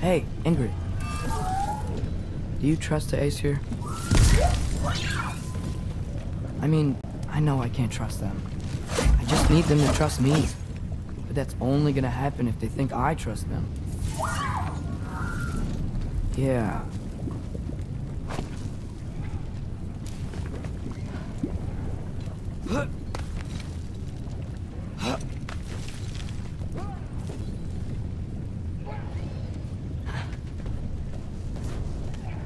Hey, Ingrid. Do you trust the Ace here? I mean, I know I can't trust them. I just need them to trust me. But that's only gonna happen if they think I trust them. Yeah.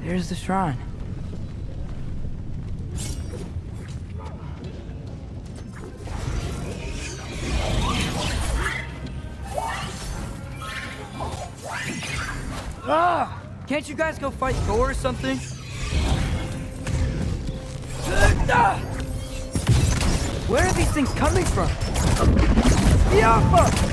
There's the shrine. Ah! Can't you guys go fight Thor or something? Where are these things coming from? Yappa!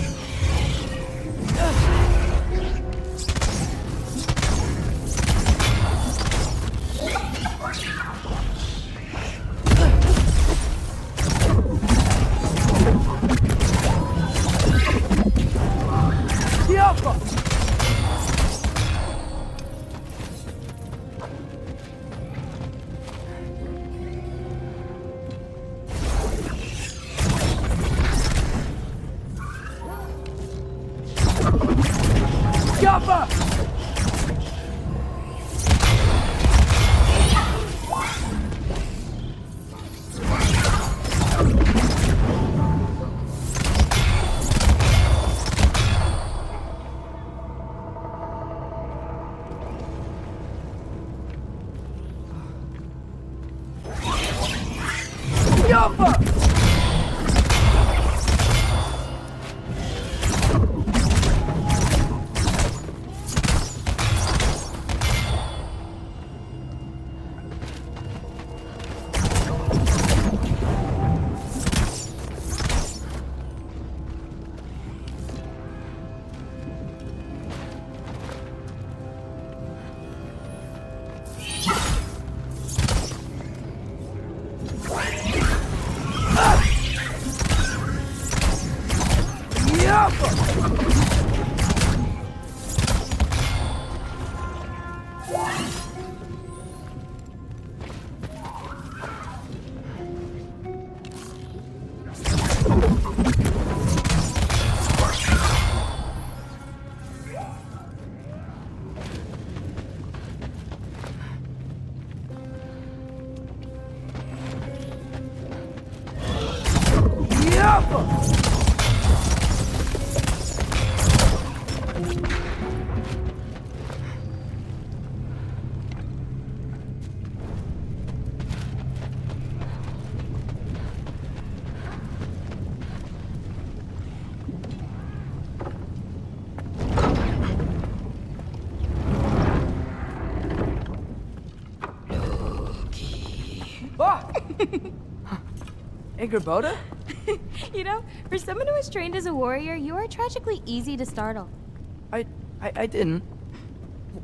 Ingrid? You know, for someone who was trained as a warrior, you are tragically easy to startle. I didn't.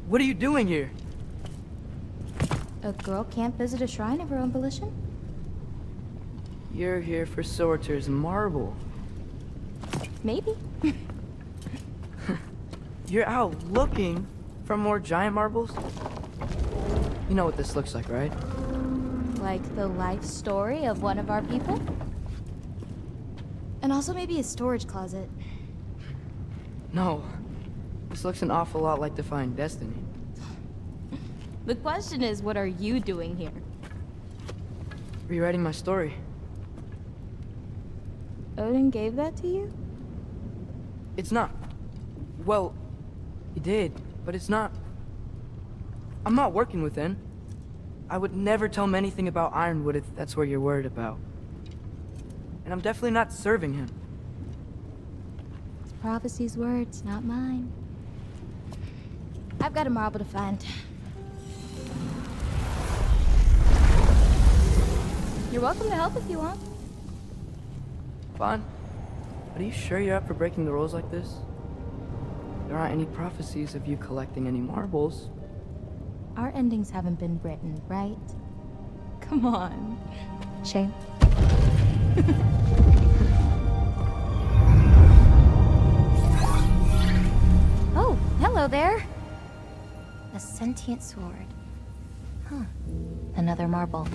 What are you doing here? A girl can't visit a shrine of her own volition? You're here for Sorter's marble. Maybe. You're out looking for more giant marbles? You know what this looks like, right? Like the life story of one of our people? And also maybe a storage closet. No. This looks an awful lot like Defying Destiny. The question is, what are you doing here? Rewriting my story. Odin gave that to you? It's not. Well, he did, but it's not. I'm not working with him. I would never tell him anything about Ironwood if that's what you're worried about. And I'm definitely not serving him. It's prophecy's words, not mine. I've got a marble to find. You're welcome to help if you want. Fine. But are you sure you're up for breaking the rules like this? There aren't any prophecies of you collecting any marbles. Our endings haven't been written, right? Come on. Shame. Oh, hello there. A sentient sword. Huh. Another marble.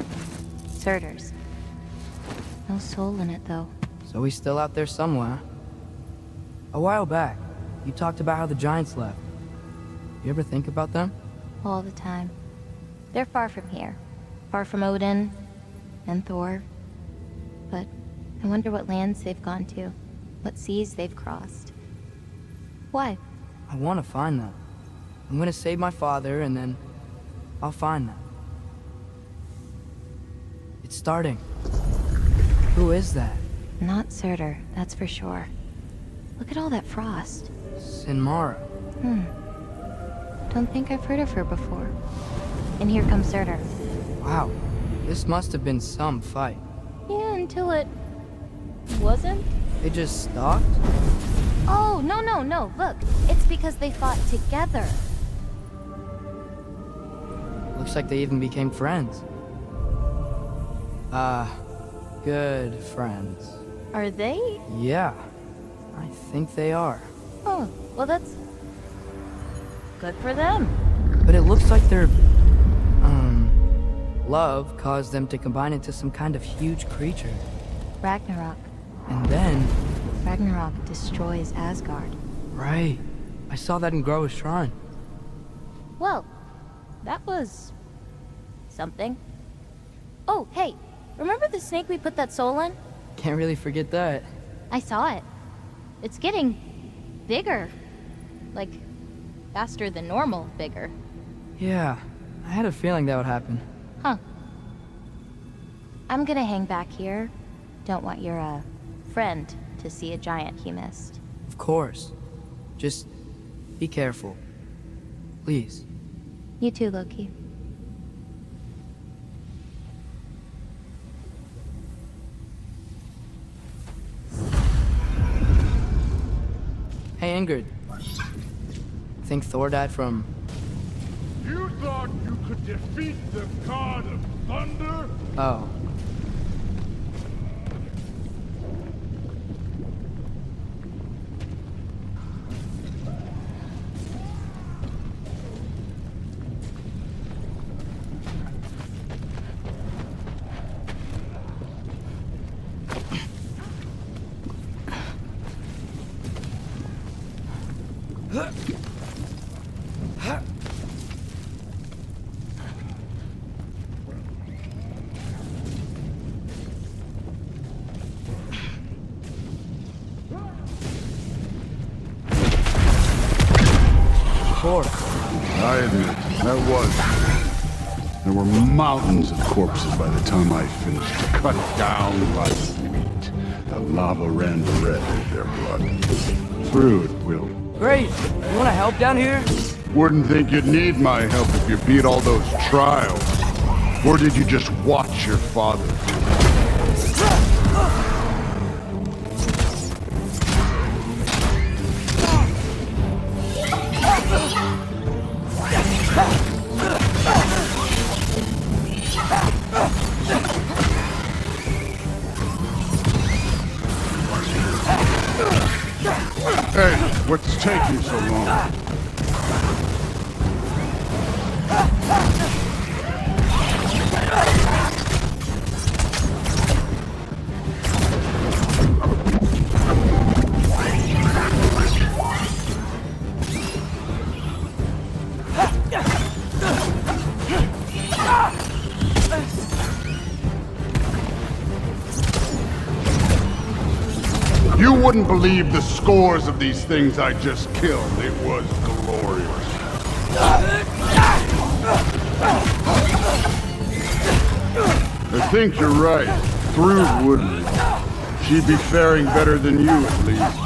Surtur's. No soul in it, though. So he's still out there somewhere. A while back, you talked about how the giants left. You ever think about them? All the time. They're far from here. Far from Odin and Thor. But I wonder what lands they've gone to. What seas they've crossed. Why? I want to find them. I'm gonna save my father, and then I'll find them. It's starting. Who is that? Not Surtur, that's for sure. Look at all that frost. Sinmara. Don't think I've heard of her before. And here comes Surtur. Wow. This must have been some fight. Yeah, until it... wasn't? They just stalked? Oh, no. Look, it's because they fought together. Looks like they even became friends. Good friends. Are they? Yeah, I think they are. Oh, well that's... good for them. But it looks like their, love caused them to combine into some kind of huge creature. Ragnarok. And then... Ragnarok destroys Asgard. Right. I saw that in Groa's shrine. Well, that was... something. Oh, hey, remember the snake we put that soul in? Can't really forget that. I saw it. It's getting... bigger. Like, faster than normal bigger. Yeah, I had a feeling that would happen. Huh. I'm gonna hang back here. Don't want your, friend to see a giant he missed. Of course. Just be careful. Please. You too, Loki. Hey, Ingrid. Think Thor died from... You thought you could defeat the god of thunder? Oh. I admit, that was. There were mountains of corpses by the time I finished, cut down like meat. The lava ran red with their blood. Through it, Will. Great! You wanna help down here? Wouldn't think you'd need my help if you beat all those trials. Or did you just watch your father? Hey, what's taking so long? You wouldn't believe the scores of these things I just killed. It was glorious. I think you're right. Through wouldn't. She'd be faring better than you, at least.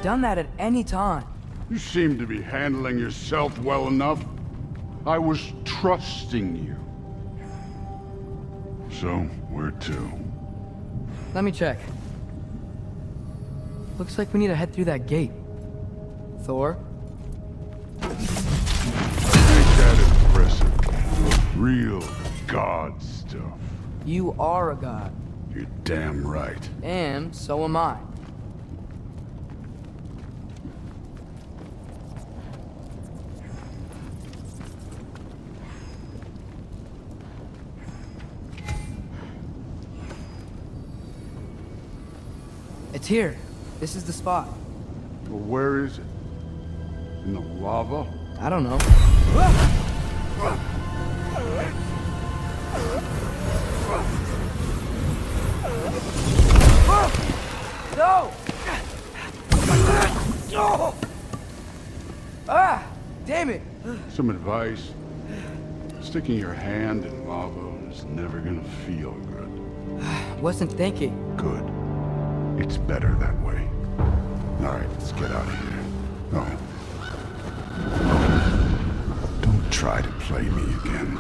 done that at any time. You seem to be handling yourself well enough. I was trusting you. So, where to? Let me check. Looks like we need to head through that gate. Thor? Ain't that impressive? Real god stuff. You are a god. You're damn right. And so am I. It's here. This is the spot. Well, where is it? In the lava? I don't know. No! Ah! Damn it! Some advice. Sticking your hand in lava is never gonna feel good. Wasn't thinking. Good. It's better that way. Alright, let's get out of here. Oh. Don't try to play me again.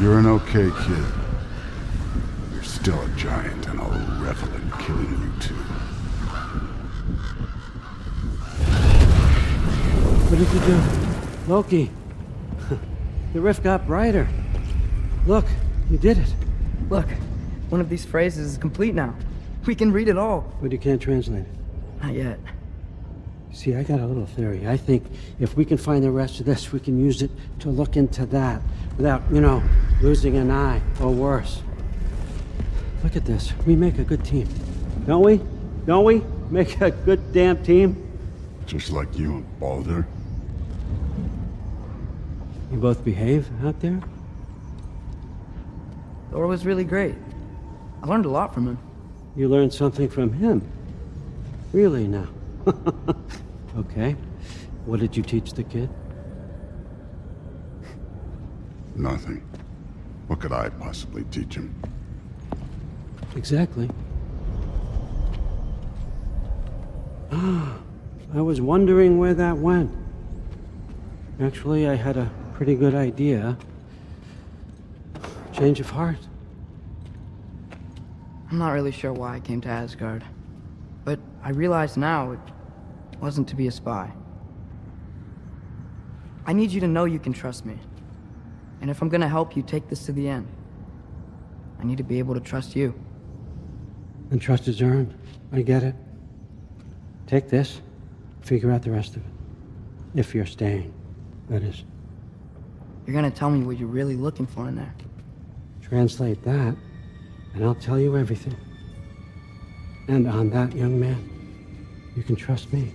You're an okay kid. You're still a giant, and I'll revel in killing you too. What did you do? Loki. The rift got brighter. Look, you did it. Look, one of these phrases is complete now. We can read it all. But you can't translate it. Not yet. See, I got a little theory. I think if we can find the rest of this, we can use it to look into that without, losing an eye or worse. Look at this. We make a good team. Don't we? Don't we? Make a good damn team? Just like you and Baldur. You both behave out there? Thor was really great. I learned a lot from him. You learned something from him? Really now? Okay. What did you teach the kid? Nothing. What could I possibly teach him? Exactly. I was wondering where that went. Actually, I had a pretty good idea. Change of heart. I'm not really sure why I came to Asgard. But I realize now it wasn't to be a spy. I need you to know you can trust me. And if I'm gonna help you take this to the end, I need to be able to trust you. And trust is earned. I get it. Take this, figure out the rest of it. If you're staying, that is. You're gonna tell me what you're really looking for in there. Translate that, and I'll tell you everything. And on that, young man, you can trust me.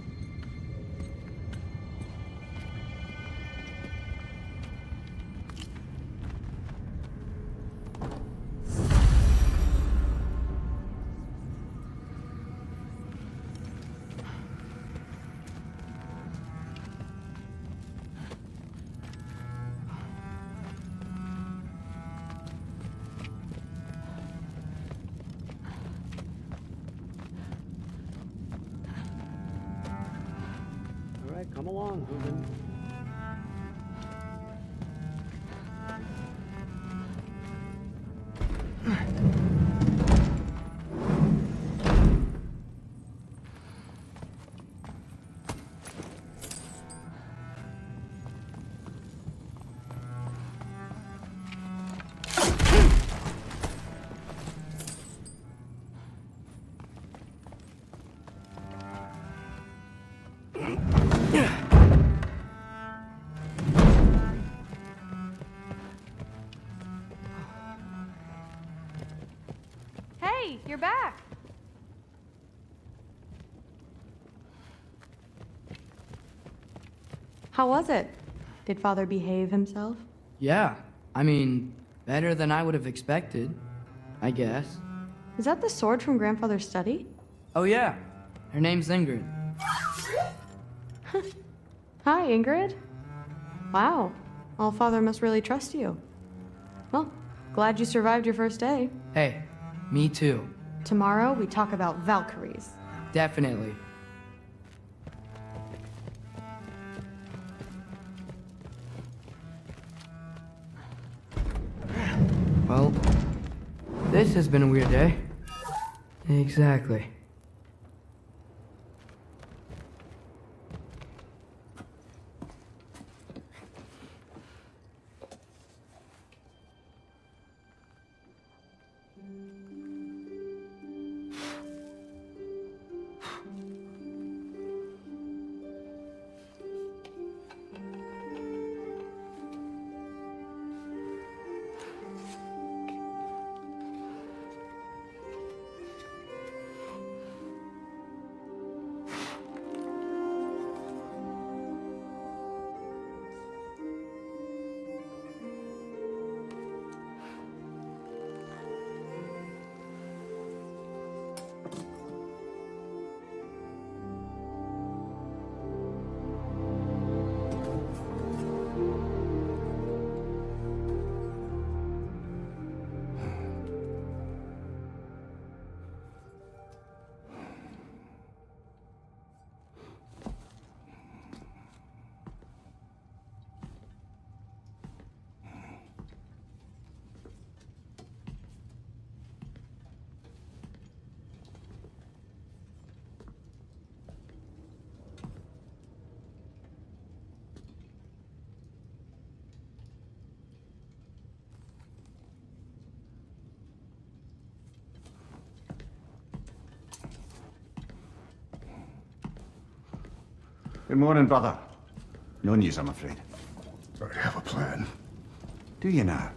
All right, come along, Ruben. Hey, you're back. How was it? Did Father behave himself? Yeah, I mean, better than I would have expected, I guess. Is that the sword from Grandfather's study? Oh yeah, her name's Ingrid. Hi, Ingrid. Wow, All-Father must really trust you. Well, glad you survived your first day. Hey, me too. Tomorrow, we talk about Valkyries. Definitely. Well, this has been a weird day. Exactly. Good morning, brother. No news, I'm afraid. I have a plan. Do you now?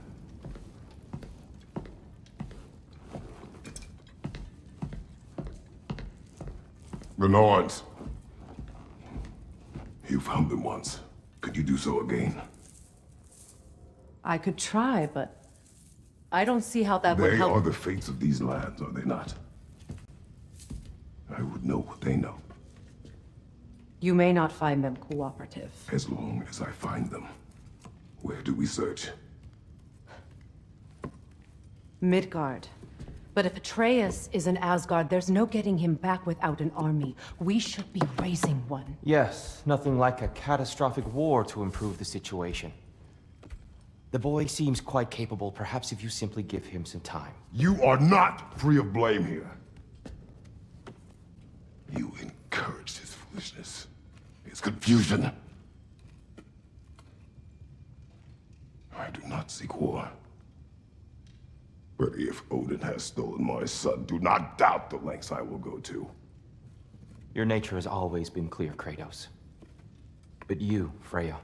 The Norns. You found them once. Could you do so again? I could try, but I don't see how that would They help. are the fates of these lands, are they not? I would know what they know, You may not find them cooperative. as long as I find them. Where do we search? Midgard. But if Atreus is in Asgard, there's no getting him back without an army. We should be raising one. Yes, nothing like a catastrophic war to improve the situation. The boy seems quite capable. Perhaps if you simply give him some time. You are not free of blame here. You encouraged his foolishness, his confusion. I do not seek war. But if Odin has stolen my son, do not doubt the lengths I will go to. Your nature has always been clear, Kratos. But you, Freya.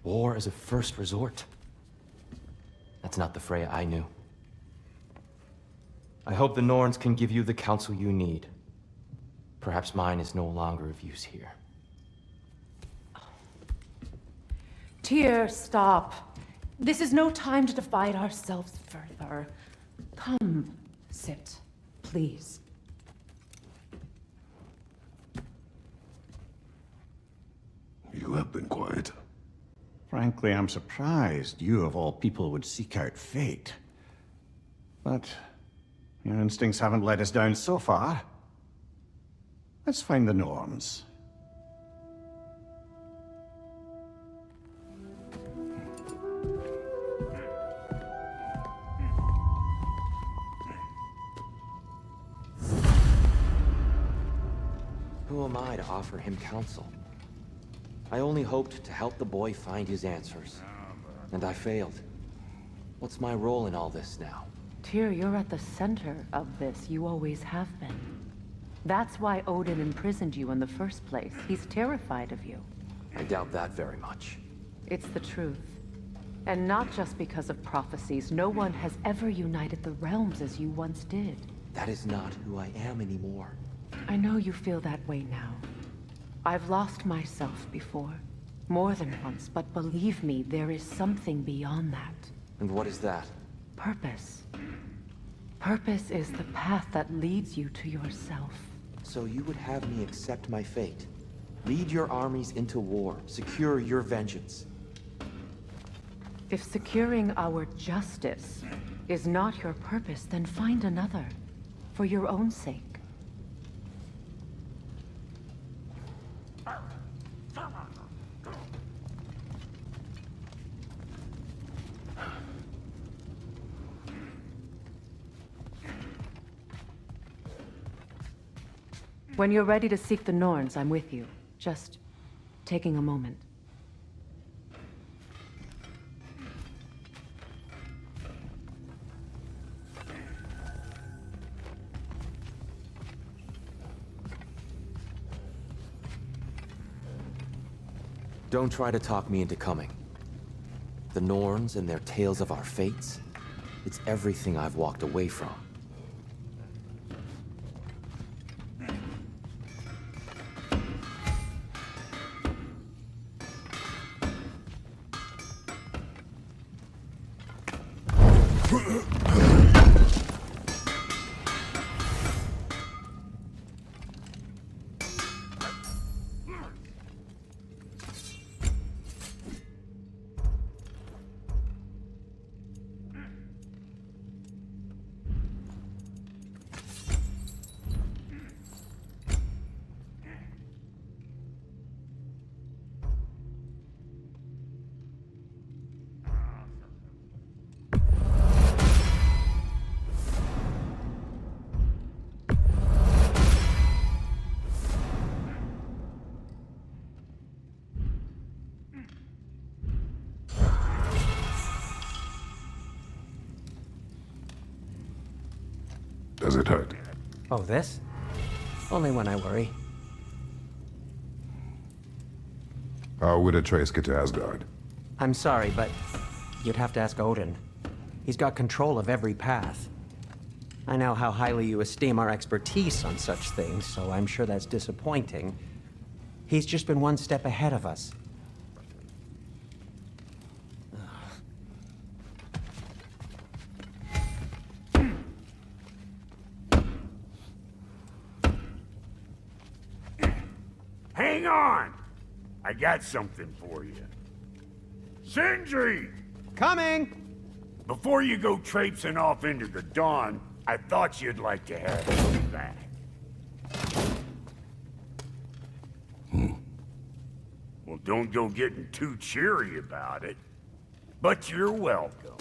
War is a first resort. That's not the Freya I knew. I hope the Norns can give you the counsel you need. Perhaps mine is no longer of use here. Tyr, stop. This is no time to divide ourselves further. Come, sit, please. You have been quiet. Frankly, I'm surprised you of all people would seek out fate. But your instincts haven't let us down so far. Let's find the Norns. Who am I to offer him counsel? I only hoped to help the boy find his answers. And I failed. What's my role in all this now? Tyr, you're at the center of this. You always have been. That's why Odin imprisoned you in the first place. He's terrified of you. I doubt that very much. It's the truth. And not just because of prophecies. No one has ever united the realms as you once did. That is not who I am anymore. I know you feel that way now. I've lost myself before. More than once, but believe me, there is something beyond that. And what is that? Purpose. Purpose is the path that leads you to yourself. So you would have me accept my fate? Lead your armies into war, secure your vengeance. If securing our justice is not your purpose, then find another. For your own sake. When you're ready to seek the Norns, I'm with you. Just taking a moment. Don't try to talk me into coming. The Norns and their tales of our fates, it's everything I've walked away from. Does it hurt? Oh, this? Only when I worry. How would Atreus get to Asgard? I'm sorry, but you'd have to ask Odin. He's got control of every path. I know how highly you esteem our expertise on such things, so I'm sure that's disappointing. He's just been one step ahead of us. Hang on! I got something for you. Sindri! Coming! Before you go traipsing off into the dawn, I thought you'd like to have some of that. Well, don't go getting too cheery about it. But you're welcome.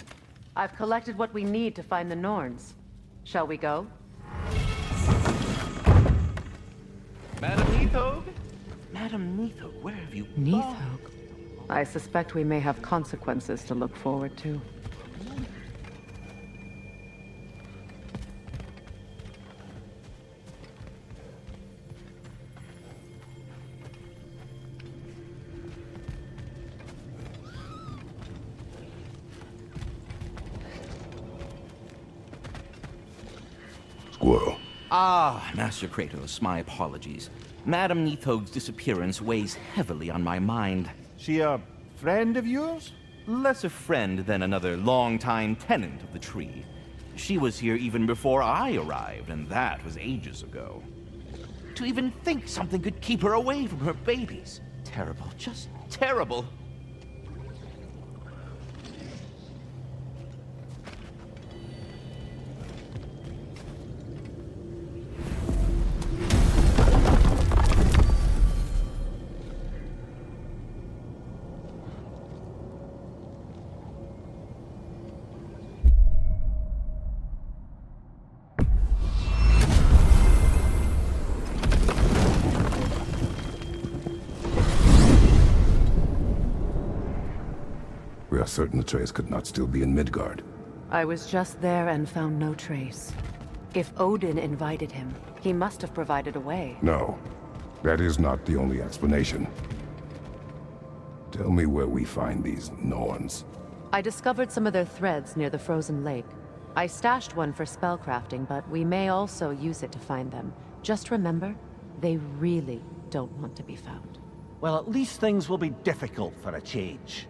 I've collected what we need to find the Norns. Shall we go? Madam Neathog? Madam Neathog, where have you gone? Neathog? I suspect we may have consequences to look forward to. Squirrel. Ah, Master Kratos, my apologies. Madam Neathog's disappearance weighs heavily on my mind. She a friend of yours? Less a friend than another longtime tenant of the tree. She was here even before I arrived, and that was ages ago. To even think something could keep her away from her babies. Terrible, just terrible. We are certain Atreus could not still be in Midgard. I was just there and found no trace. If Odin invited him, he must have provided a way. No, that is not the only explanation. Tell me where we find these Norns. I discovered some of their threads near the frozen lake. I stashed one for spellcrafting, but we may also use it to find them. Just remember, they really don't want to be found. Well, at least things will be difficult for a change.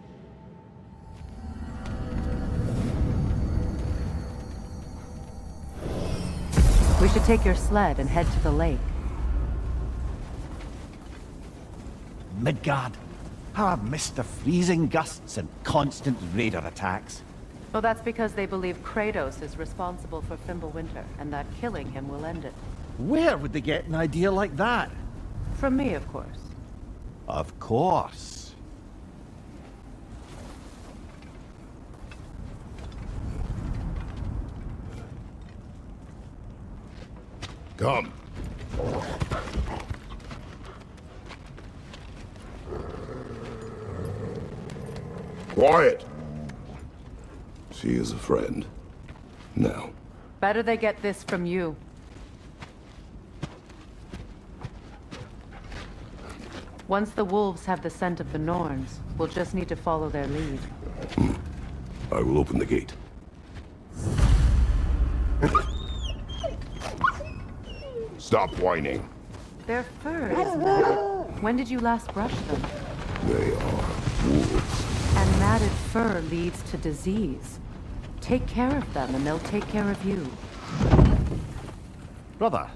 We should take your sled and head to the lake. Midgard. How I've missed the freezing gusts and constant raider attacks. Well, that's because they believe Kratos is responsible for Fimbulwinter, and that killing him will end it. Where would they get an idea like that? From me, of course. Of course. Come. Quiet! She is a friend. Now. Better they get this from you. Once the wolves have the scent of the Norns, we'll just need to follow their lead. I will open the gate. Stop whining. Their fur is matted. When did you last brush them? They are wolves. And matted fur leads to disease. Take care of them and they'll take care of you. Brother,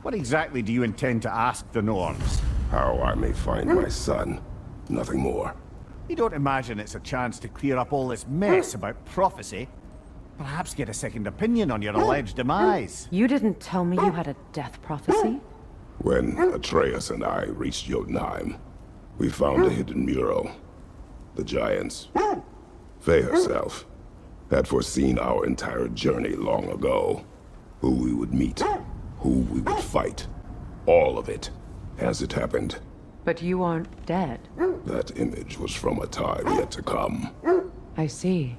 what exactly do you intend to ask the Norns? How I may find my son. Nothing more. You don't imagine it's a chance to clear up all this mess about prophecy? Perhaps get a second opinion on your alleged demise. You didn't tell me you had a death prophecy? When Atreus and I reached Jotunheim, we found a hidden mural. The giants, Faye herself, had foreseen our entire journey long ago. Who we would meet, who we would fight. All of it, as it happened. But you aren't dead. That image was from a time yet to come. I see.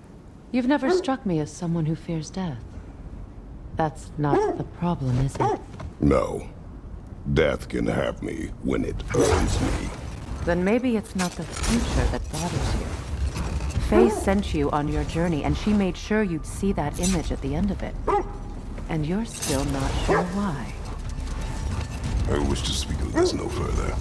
You've never struck me as someone who fears death. That's not the problem, is it? No. Death can have me when it earns me. Then maybe it's not the future that bothers you. Faye sent you on your journey, and she made sure you'd see that image at the end of it. And you're still not sure why. I wish to speak of this no further.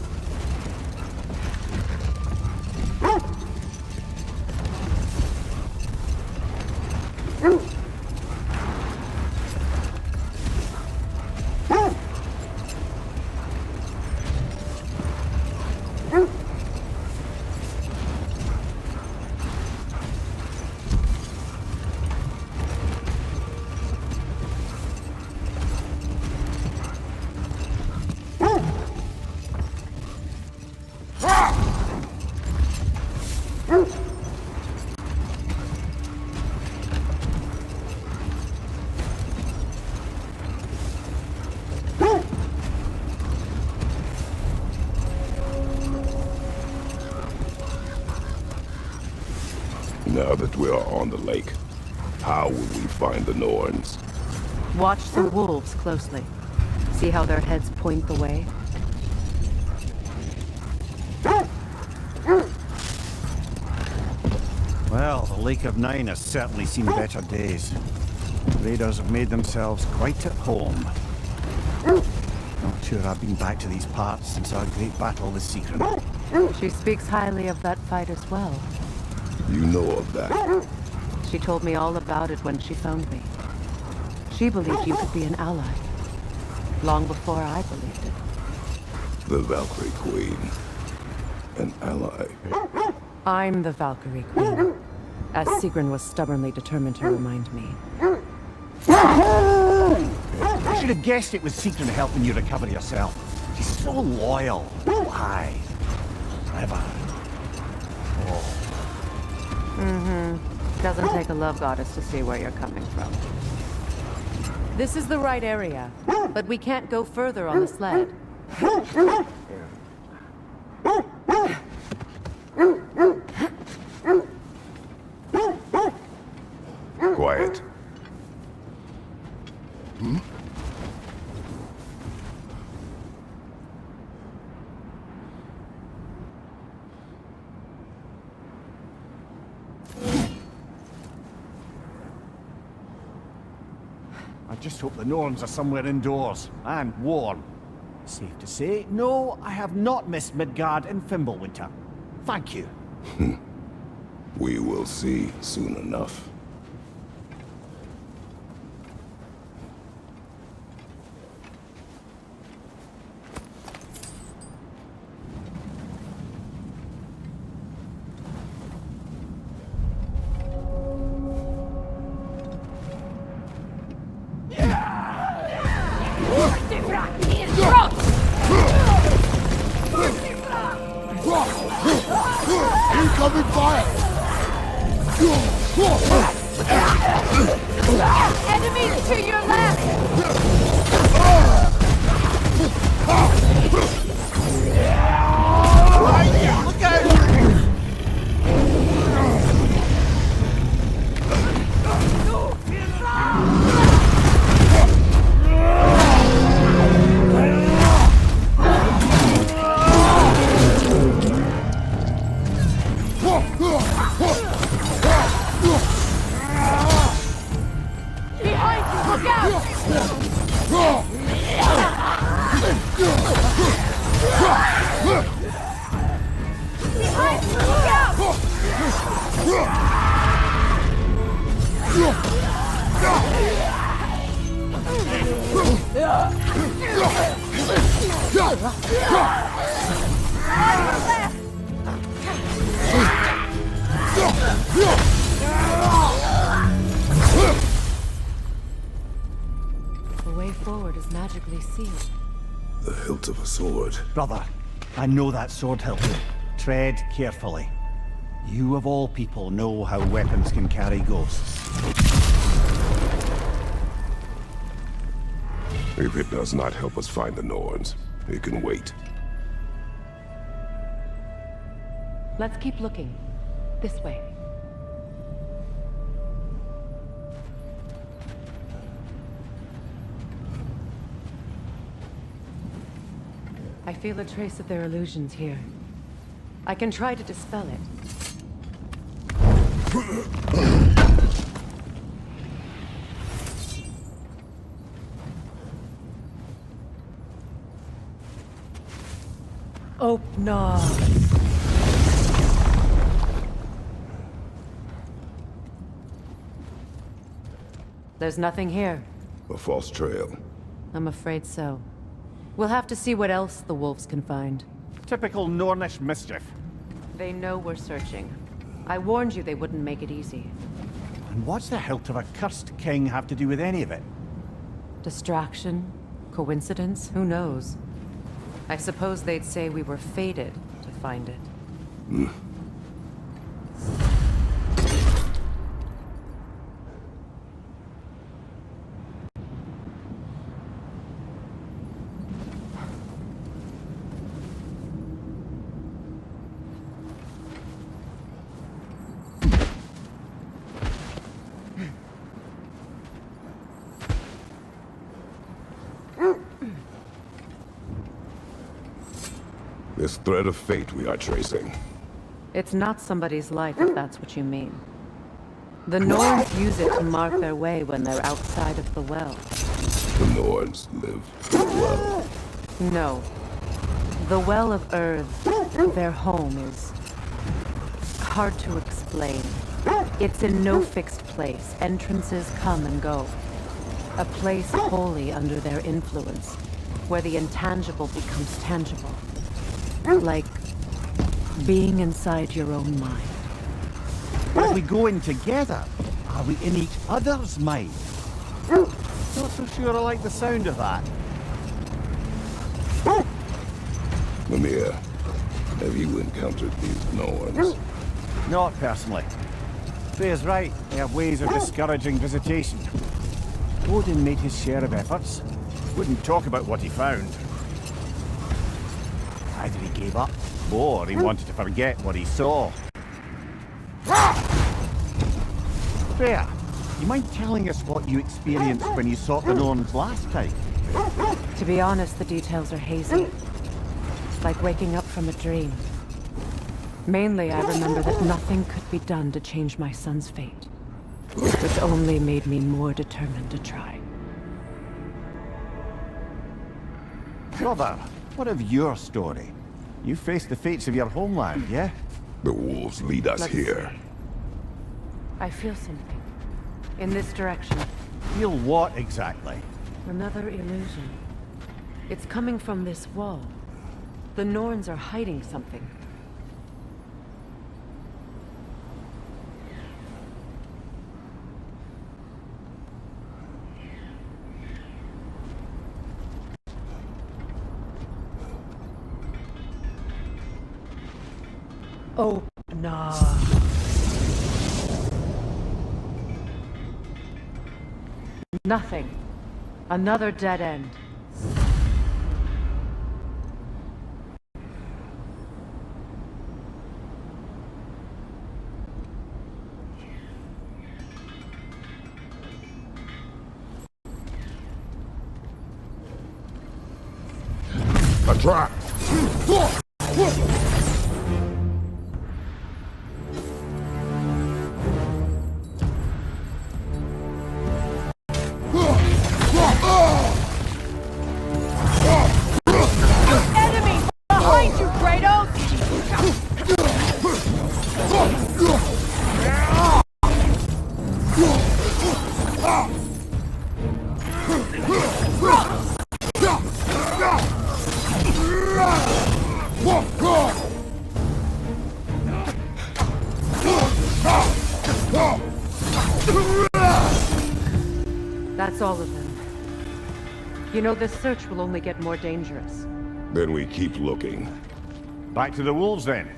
Now that we are on the lake, how will we find the Norns? Watch the wolves closely. See how their heads point the way? Well, the Lake of Nine has certainly seen better days. Raiders have made themselves quite at home. Not sure I've been back to these parts since our great battle with Secret. She speaks highly of that fight as well. You know of that. She told me all about it when she found me. She believed you could be an ally. Long before I believed it. The Valkyrie Queen. An ally. I'm the Valkyrie Queen, as Sigrun was stubbornly determined to remind me. I should have guessed it was Secret helping you recover yourself. She's so loyal. Why? Forever. Doesn't take a love goddess to see where you're coming from. This is the right area, but we can't go further on the sled. Quiet. I just hope the Norns are somewhere indoors, and warm. Safe to say, no, I have not missed Midgard and Fimbulwinter. Thank you. We will see soon enough. Incoming fire! Enemies to your left! Look out! The way forward is magically sealed. The hilt of a sword. Brother, I know that sword hilt. Tread carefully. You of all people know how weapons can carry ghosts. If it does not help us find the Norns, it can wait. Let's keep looking. This way. I feel a trace of their illusions here. I can try to dispel it. Oh, no. There's nothing here. A false trail. I'm afraid so. We'll have to see what else the wolves can find. Typical Nornish mischief. They know we're searching. I warned you they wouldn't make it easy. And what's the hilt of a cursed king have to do with any of it? Distraction? Coincidence? Who knows? I suppose they'd say we were fated to find it. This thread of fate we are tracing. It's not somebody's life, if that's what you mean. The Norns use it to mark their way when they're outside of the well. The Norns live well. No. The Well of Earth, their home, is hard to explain. It's in no fixed place. Entrances come and go. A place wholly under their influence, where the intangible becomes tangible. Like being inside your own mind. But if we go in together, are we in each other's mind? Not so sure I like the sound of that. Mimir, have you encountered these Norns? Not personally. Freya's right, they have ways of discouraging visitation. Odin made his share of efforts. Wouldn't talk about what he found. Either he gave up, or he wanted to forget what he saw. Freya, you mind telling us what you experienced when you sought the Norns last time? To be honest, the details are hazy. Like waking up from a dream. Mainly, I remember that nothing could be done to change my son's fate. Which only made me more determined to try. Brother, what of your story? You faced the fates of your homeland, yeah? The wolves lead us here. See. I feel something. In this direction. Feel what exactly? Another illusion. It's coming from this wall. The Norns are hiding something. Oh, no. Nothing. Another dead end. A trap! Enemy! Behind you, Kratos! That's all of them. You know, this search will only get more dangerous. Then we keep looking. Back to the wolves, then.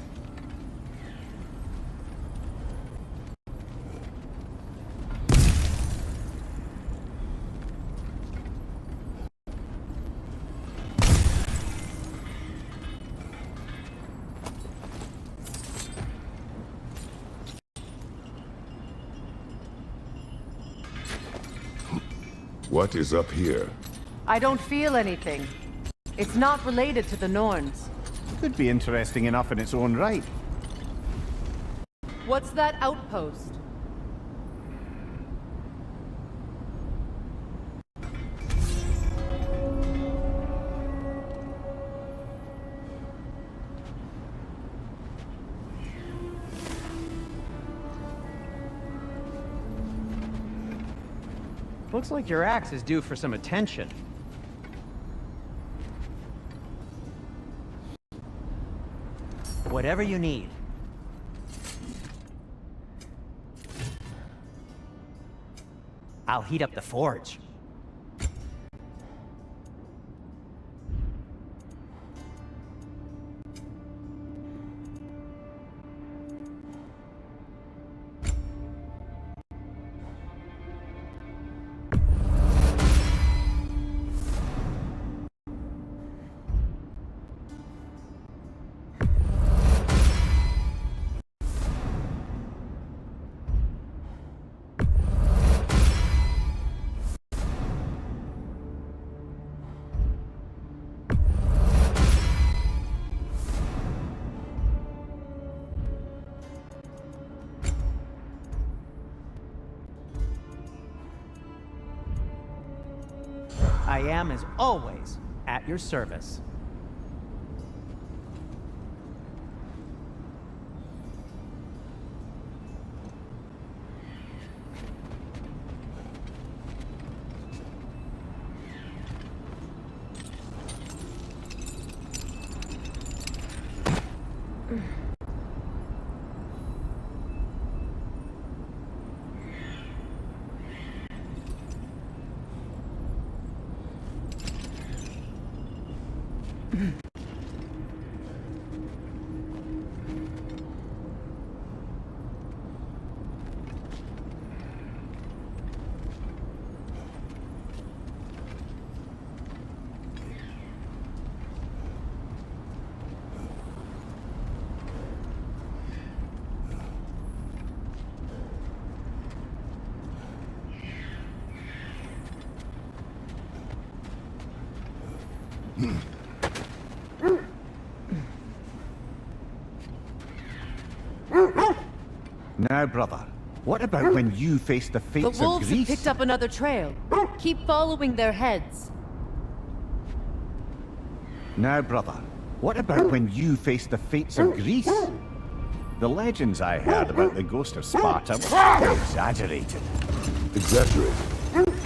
What is up here? I don't feel anything. It's not related to the Norns. Could be interesting enough in its own right. What's that outpost? Looks like your axe is due for some attention. Whatever you need. I'll heat up the forge. I am, as always, at your service. Now, brother, what about when you face the The fates of wolves have Greece? picked up another trail. Keep following their heads. Now, brother, what about when you face the fates of Greece? The legends I heard about the ghost of Sparta were exaggerated. Exaggerated?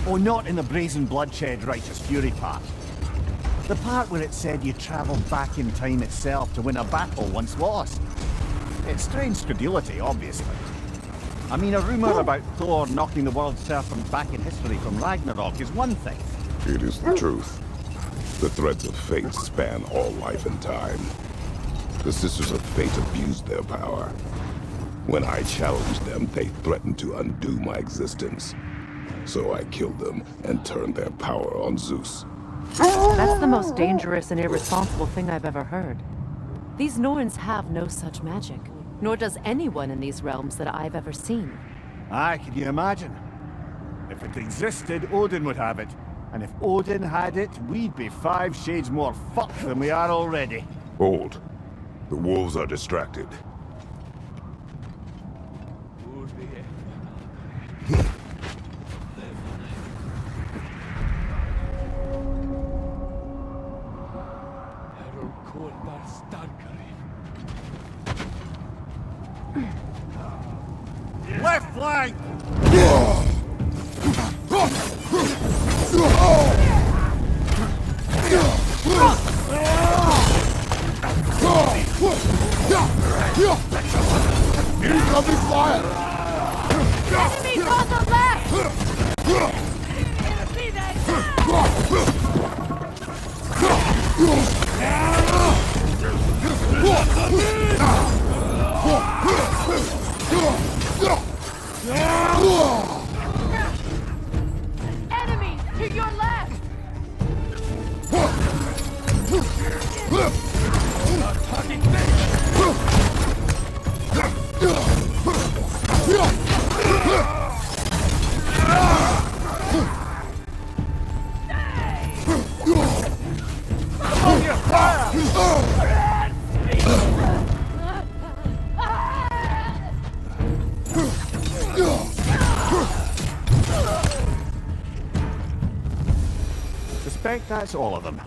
Oh, not in the brazen bloodshed righteous fury part. The part where it said you travelled back in time itself to win a battle once lost. It's strange credulity, obviously. I mean, a rumour about Thor knocking the world serpent back in history from Ragnarok is one thing. It is the truth. The threads of fate span all life and time. The Sisters of Fate abused their power. When I challenged them, they threatened to undo my existence. So I killed them and turned their power on Zeus. That's the most dangerous and irresponsible thing I've ever heard. These Norns have no such magic, nor does anyone in these realms that I've ever seen. Aye, can you imagine? If it existed, Odin would have it. And if Odin had it, we'd be 5 shades more fucked than we are already. Hold. The wolves are distracted. Left flank! Enemies to your left! Suspect that's all of them.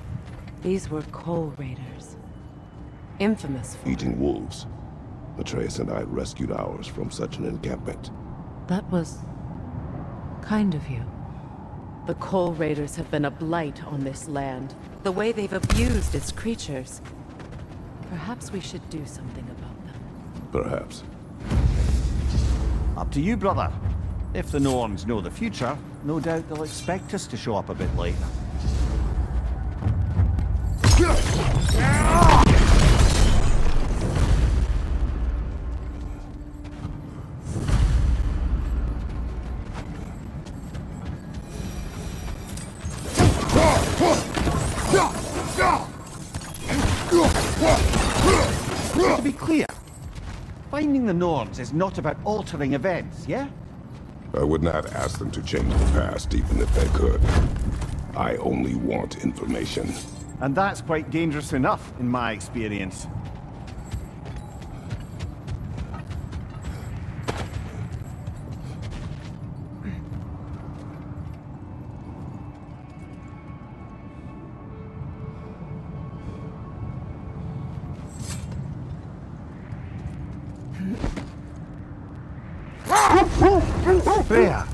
These were coal raiders. Infamous for... Eating wolves. Atreus and I rescued ours from such an encampment. That was... kind of you. The coal raiders have been a blight on this land. The way they've abused its creatures. Perhaps we should do something about them. Perhaps. Up to you, brother. If the Norns know the future, no doubt they'll expect us to show up a bit late. To be clear, finding the Norns is not about altering events, yeah? I would not ask them to change the past, even if they could. I only want information. And that's quite dangerous enough, in my experience. Freya,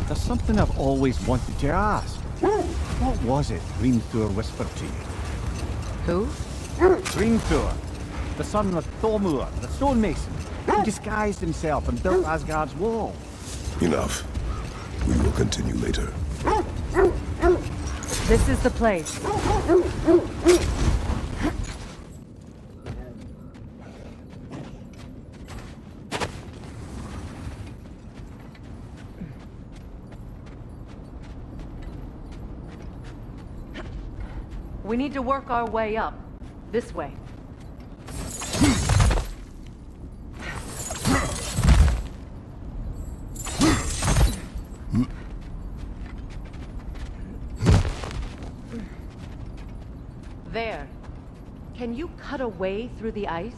there's something I've always wanted to ask. What was it Hrimthur whispered to you? Who? Hrimthur, the son of Thormur, the stonemason. He disguised himself and built Asgard's wall. Enough. We will continue later. This is the place. We need to work our way up. This way. There. Can you cut a way through the ice?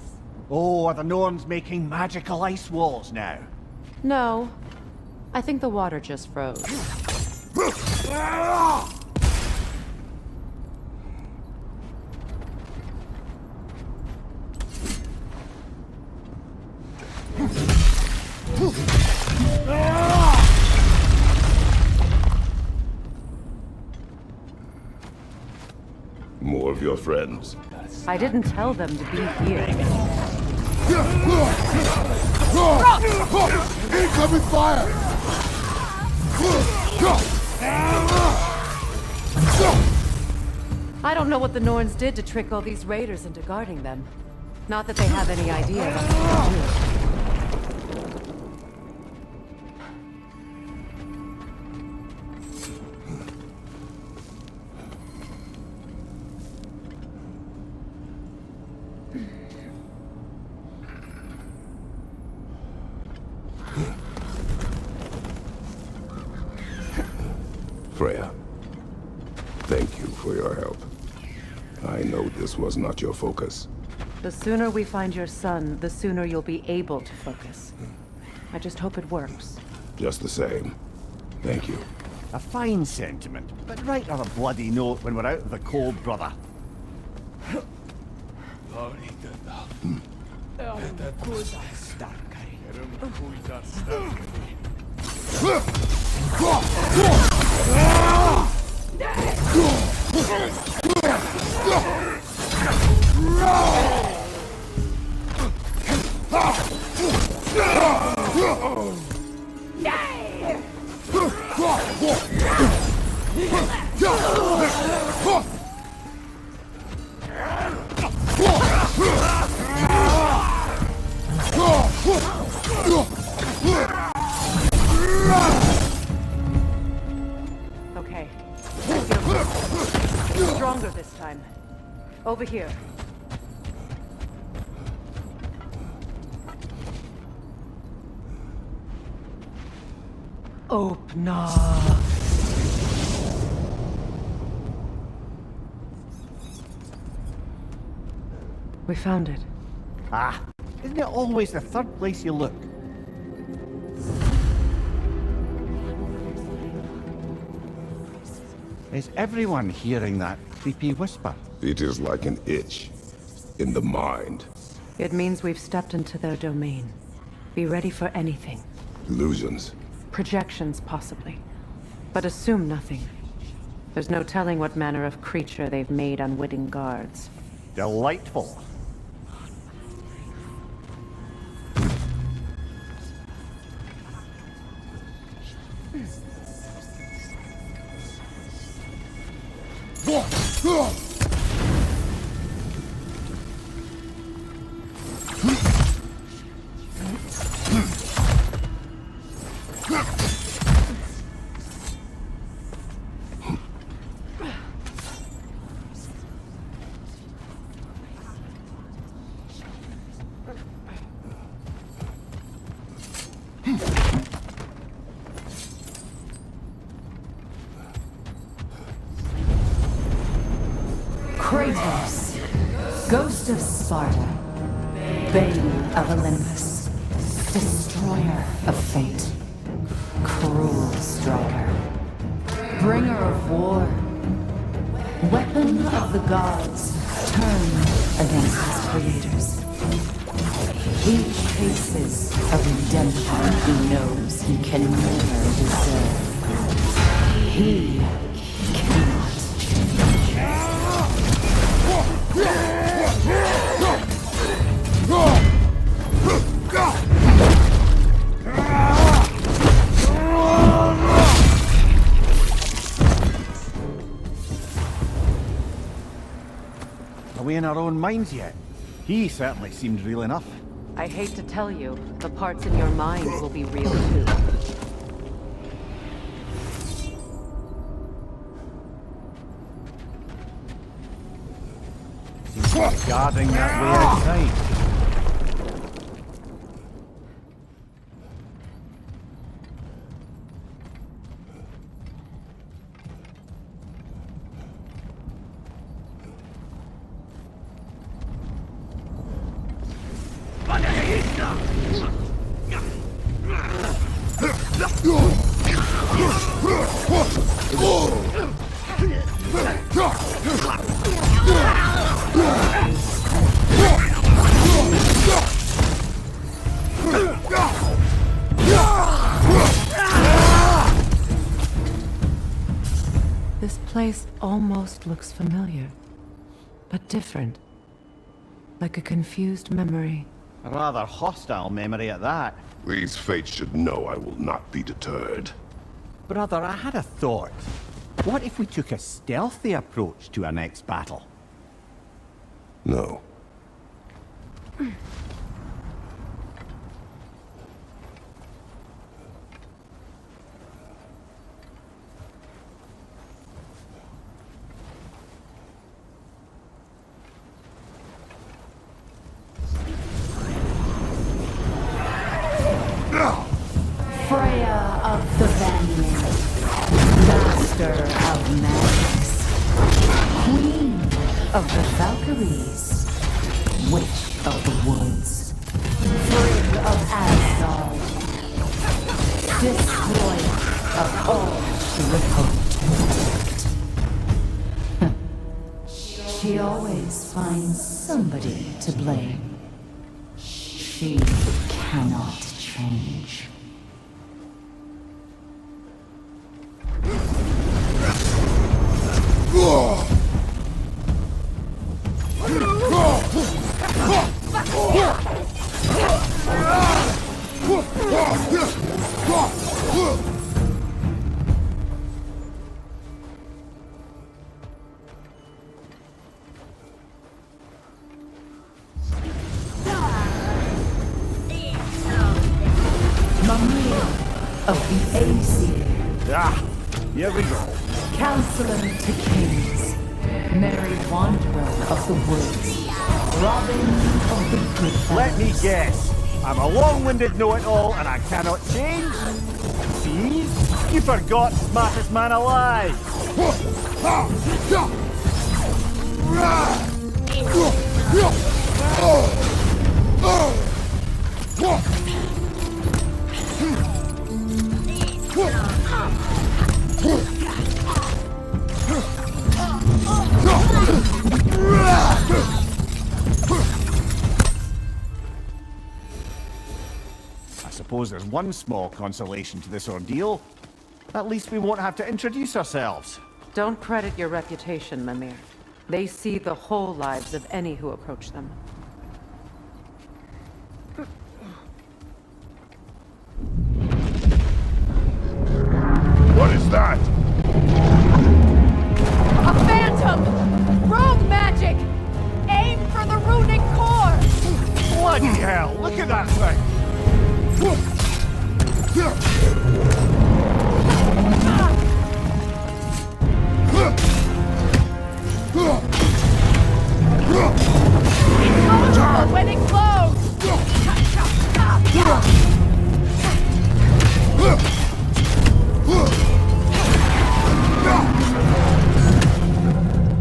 Oh, are the Norns making magical ice walls now? No. I think the water just froze. More of your friends. I didn't tell them to be here. Incoming fire! I don't know what the Norns did to trick all these raiders into guarding them. Not that they have any idea what they do. Freya, thank you for your help. I know this was not your focus. The sooner we find your son, the sooner you'll be able to focus. I just hope it works. Just the same. Thank you. A fine sentiment, but write on a bloody note when we're out of the cold, brother. Okay. I feel stronger this time. Over here. Open up. We found it. Ah, isn't it always the third place you look? Is everyone hearing that creepy whisper? It is like an itch in the mind. It means we've stepped into their domain. Be ready for anything. Illusions. Projections, possibly. But assume nothing. There's no telling what manner of creature they've made unwitting guards. Delightful. Kratos, ghost of Sparta, bane of Olympus, destroyer of fate, cruel striker, bringer of war, weapon of the gods, turned against his creators. He chases a redemption he knows he can never deserve. He cannot change. Are we in our own minds yet? He certainly seemed real enough. I hate to tell you, the parts in your mind will be real too. Guarding that way outside. This place almost looks familiar, but different. Like a confused memory. A rather hostile memory at that. These fates should know I will not be deterred. Brother, I had a thought. What if we took a stealthy approach to our next battle? No. Freya of the Vanguard, master of magics, queen of the Valkyries, witch of the woods, free of Asgard, destroyer of all she would hope to protect. She always finds somebody to blame. She cannot change. here we go. Counselor to kings, merry wanderer of the woods, robin of the good Let me fellows. guess. I'm a long-winded know-it-all and I cannot change? See? You forgot smartest man alive. I suppose there's one small consolation to this ordeal. At least we won't have to introduce ourselves. Don't credit your reputation, Mimir. They see the whole lives of any who approach them. What is that? A phantom! Rogue magic! Aim for the runic core! Bloody hell, look at that thing! Invulnerable when it glows!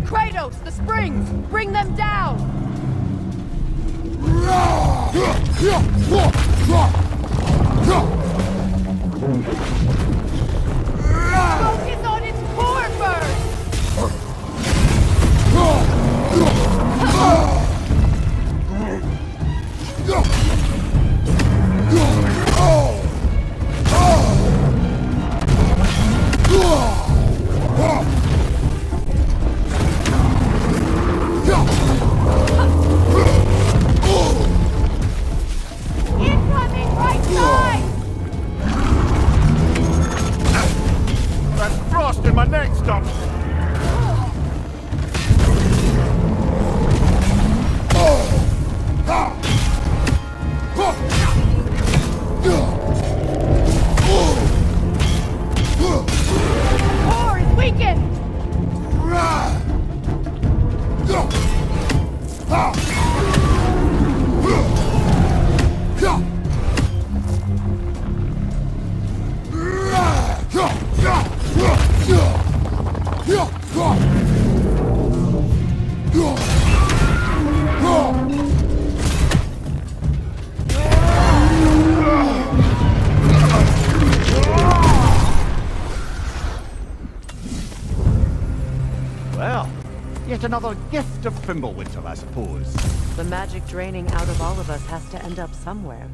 Kratos, the springs! Bring them down! Focus on its core first! Incoming right side! That's frost in my neck stump! Core is weakened! Well, yet another gift of Fimbulwinter, I suppose. The magic draining out of all of us has to end up somewhere.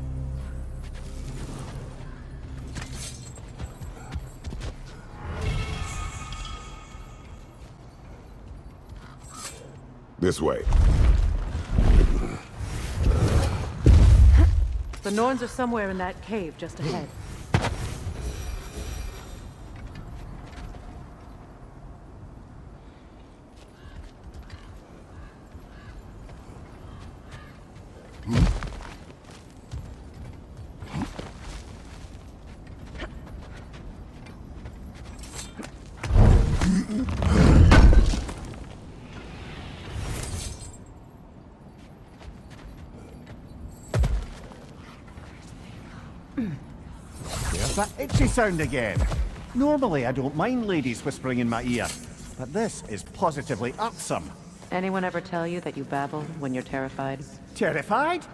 This way. The Norns are somewhere in that cave just ahead. There's that itchy sound again. Normally I don't mind ladies whispering in my ear, but this is positively irksome. Anyone ever tell you that you babble when you're terrified? Terrified?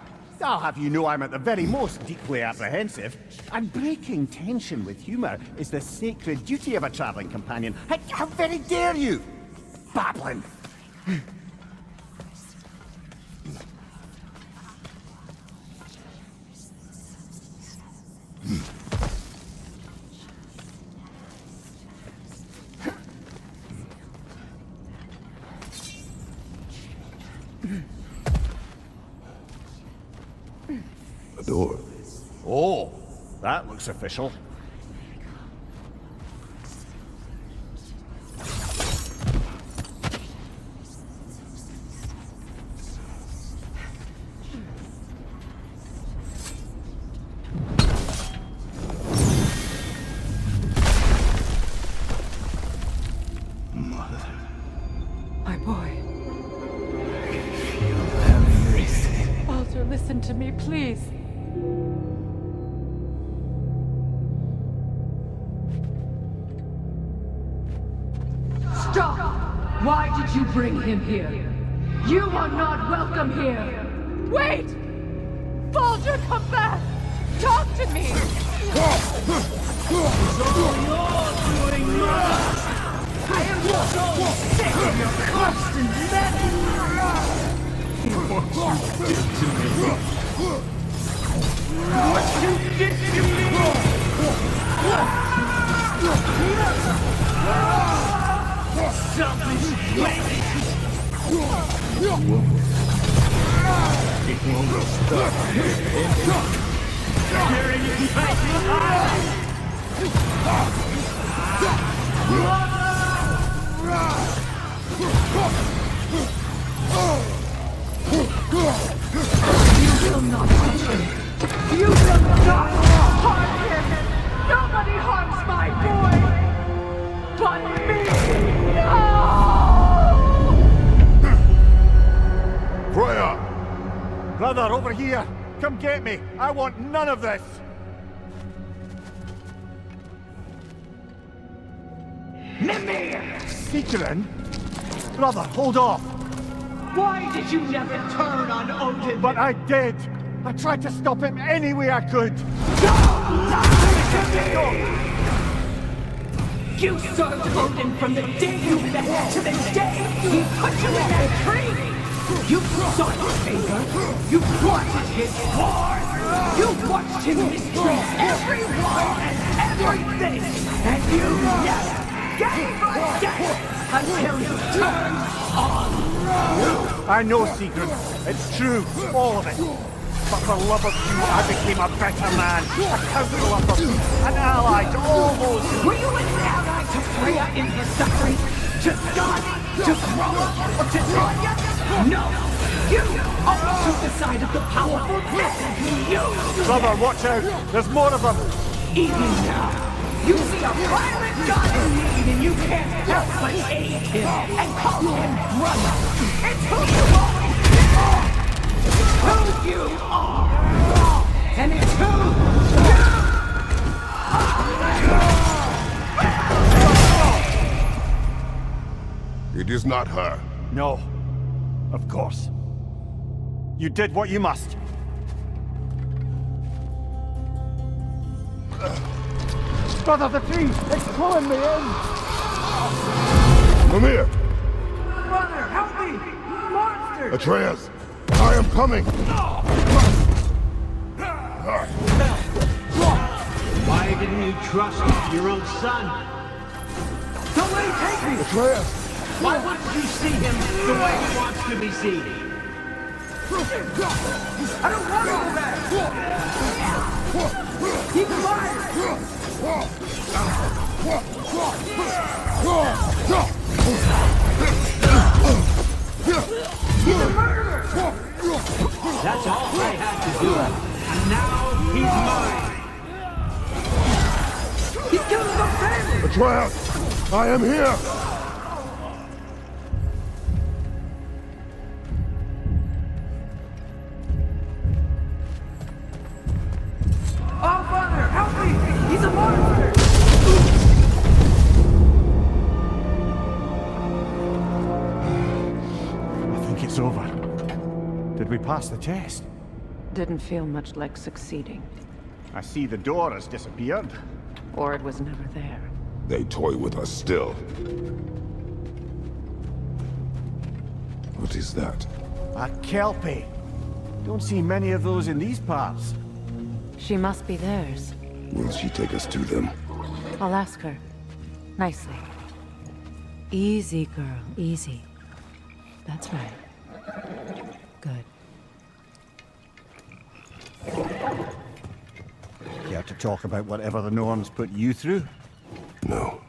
I'll have you know I'm at the very most deeply apprehensive. And breaking tension with humour is the sacred duty of a travelling companion. How very dare you! Babbling! A door. Oh, that looks official. Mother. My boy. I can feel everything. Baldur, listen to me, please. Stop! Why did you bring him here? You are not welcome here! Wait! Baldur, come back! Talk to me! It's all yours, doing much! I am so sick of your constant meddling! What you did to me! What you did to me! Selfish waste! It won't stop. You're in your fighting You will not touch him! You will not harm him! Nobody harms my boy! But me! No! Freya! Brother, over here! Come get me! I want none of this! Mimir! Seekerin? Brother, hold off! Why did you never turn on Odin? But I did! I tried to stop him any way I could! Don't lie to me! You served Odin from the day you met to the day he put you in that tree! You sought his favor, you wanted his wars, you watched him mistreat everyone and everything, and you never gave a damn until you turned on you! I know, Secret. It's true, all of it. But for love of you, I became a better man, a counselor of them, an ally to all those who... Were you an ally to Freya in her suffering? To God? To Throne? Or to Tanya? No! You always took the side of the powerful and you used Brother, watch out! There's more of them! Even now, you see a violent god in need and you can't help but aid him and call him brother. It's who you always been! Who you are! And it's who you are! It is not her. No. Of course. You did what you must. Brother, the tree! It's pulling me in! Mimir! Brother, help me! Monster! Atreus! I am coming! Why didn't you trust your own son? Don't let him take me! Atreus! Why wouldn't you see him the way he wants to be seen? I don't want to go back! Keep quiet! He's a murderer! That's all I had to do. And now he's mine. He's killing the family! Atreus! I am here! Oh, Father, help me! He's a monster! I think it's over. Did we pass the test? Didn't feel much like succeeding. I see the door has disappeared. Or it was never there. They toy with us still. What is that? A Kelpie. Don't see many of those in these parts. She must be theirs. Will she take us to them? I'll ask her. Nicely. Easy, girl. Easy. That's right. Good. Care to talk about whatever the Norns put you through? No.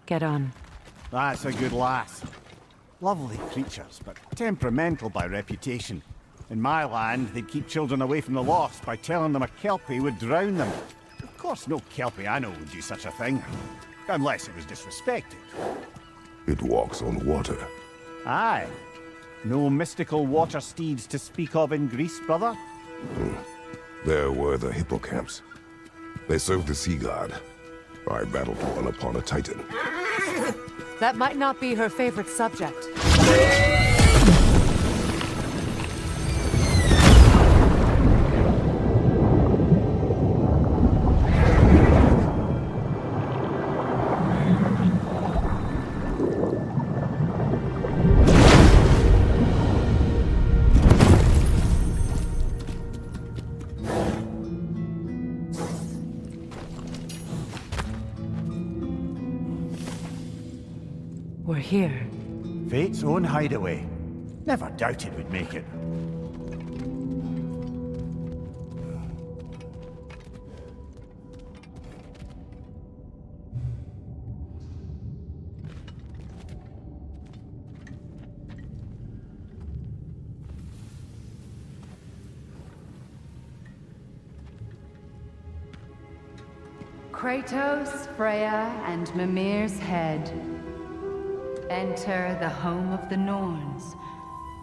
Get on. That's a good lass. Lovely creatures, but temperamental by reputation. In my land, they'd keep children away from the lost by telling them a Kelpie would drown them. Of course no Kelpiano would do such a thing. Unless it was disrespected. It walks on water. Aye. No mystical water steeds to speak of in Greece, brother? There were the hippocamps. They served the sea god. I battled one upon a titan. That might not be her favorite subject. We're here. Fate's own hideaway. Never doubted we'd make it. Kratos, Freya, and Mimir's head. Enter the home of the Norns,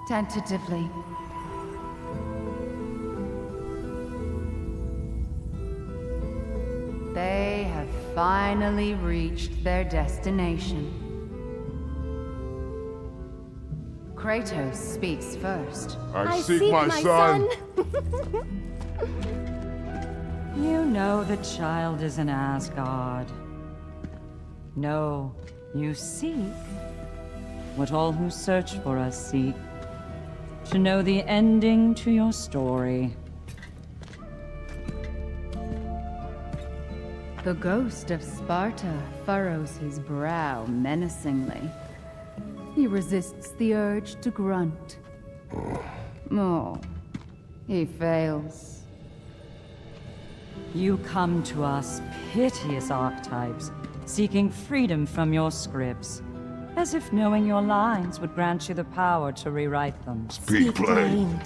tentatively. They have finally reached their destination. Kratos speaks first. I seek my son. You know the child is in Asgard. No, you seek what all who search for us seek. To know the ending to your story. The ghost of Sparta furrows his brow menacingly. He resists the urge to grunt. Oh, he fails. You come to us, piteous archetypes, seeking freedom from your scripts. As if knowing your lines would grant you the power to rewrite them. Speak plain.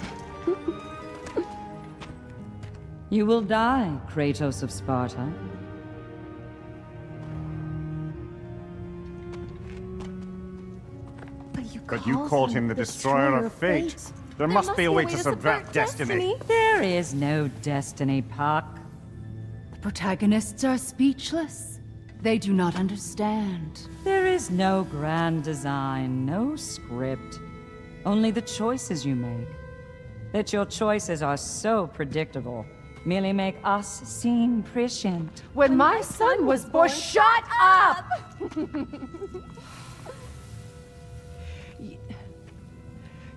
You will die, Kratos of Sparta. But you called him the destroyer of fate. There must be a way to subvert destiny. There is no destiny, Puck. The protagonists are speechless. They do not understand. There is no grand design, no script. Only the choices you make. That your choices are so predictable merely make us seem prescient. When my son was born, shut up!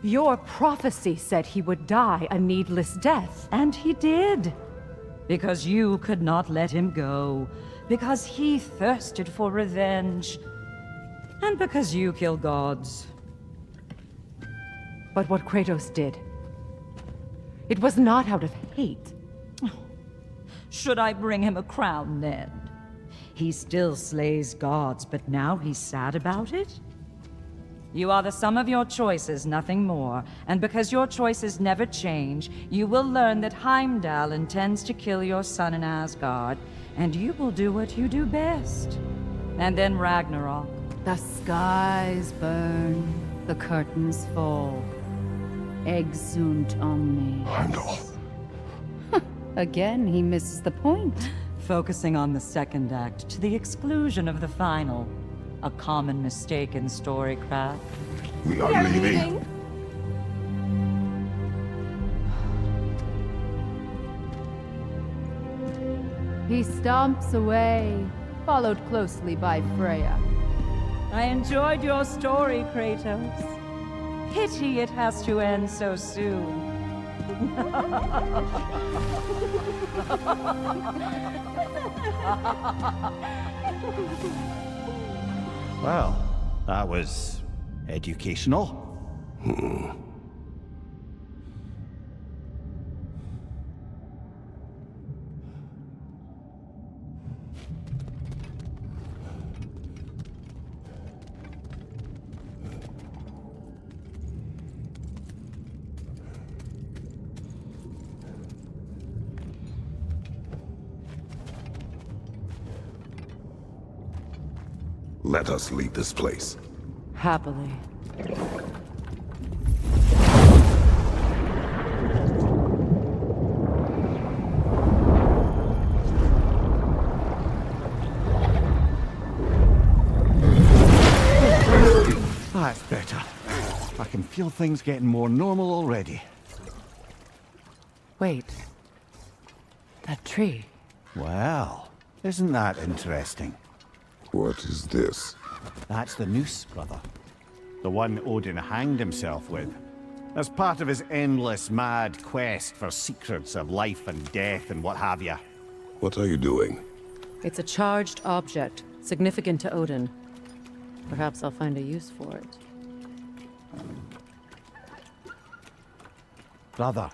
Your prophecy said he would die a needless death. And he did. Because you could not let him go. Because he thirsted for revenge. And because you kill gods. But what Kratos did, it was not out of hate. Should I bring him a crown then? He still slays gods, but now he's sad about it? You are the sum of your choices, nothing more. And because your choices never change, you will learn that Heimdall intends to kill your son in Asgard, and you will do what you do best. And then Ragnarok. The skies burn, the curtains fall. Exunt omnes. Heimdall. Again, he misses the point. Focusing on the second act to the exclusion of the final. A common mistake in storycraft. We are leaving. He stomps away, followed closely by Freya. I enjoyed your story, Kratos. Pity it has to end so soon. Well, that was educational. Let us leave this place. Happily. That's better. I can feel things getting more normal already. Wait. That tree. Well, isn't that interesting? What is this? That's the noose, brother. The one Odin hanged himself with. As part of his endless, mad quest for secrets of life and death and what have you. What are you doing? It's a charged object, significant to Odin. Perhaps I'll find a use for it. Brother,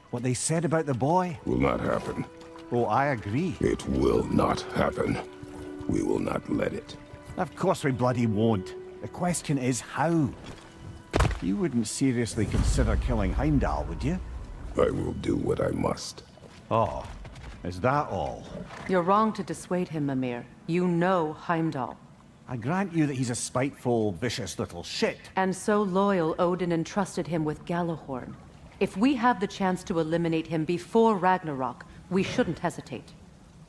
what they said about the boy? Will not happen. Oh, I agree. It will not happen. We will not let it. Of course we bloody won't. The question is how? You wouldn't seriously consider killing Heimdall, would you? I will do what I must. Oh, is that all? You're wrong to dissuade him, Mimir. You know Heimdall. I grant you that he's a spiteful, vicious little shit. And so loyal, Odin entrusted him with Gjallarhorn. If we have the chance to eliminate him before Ragnarok, we shouldn't hesitate.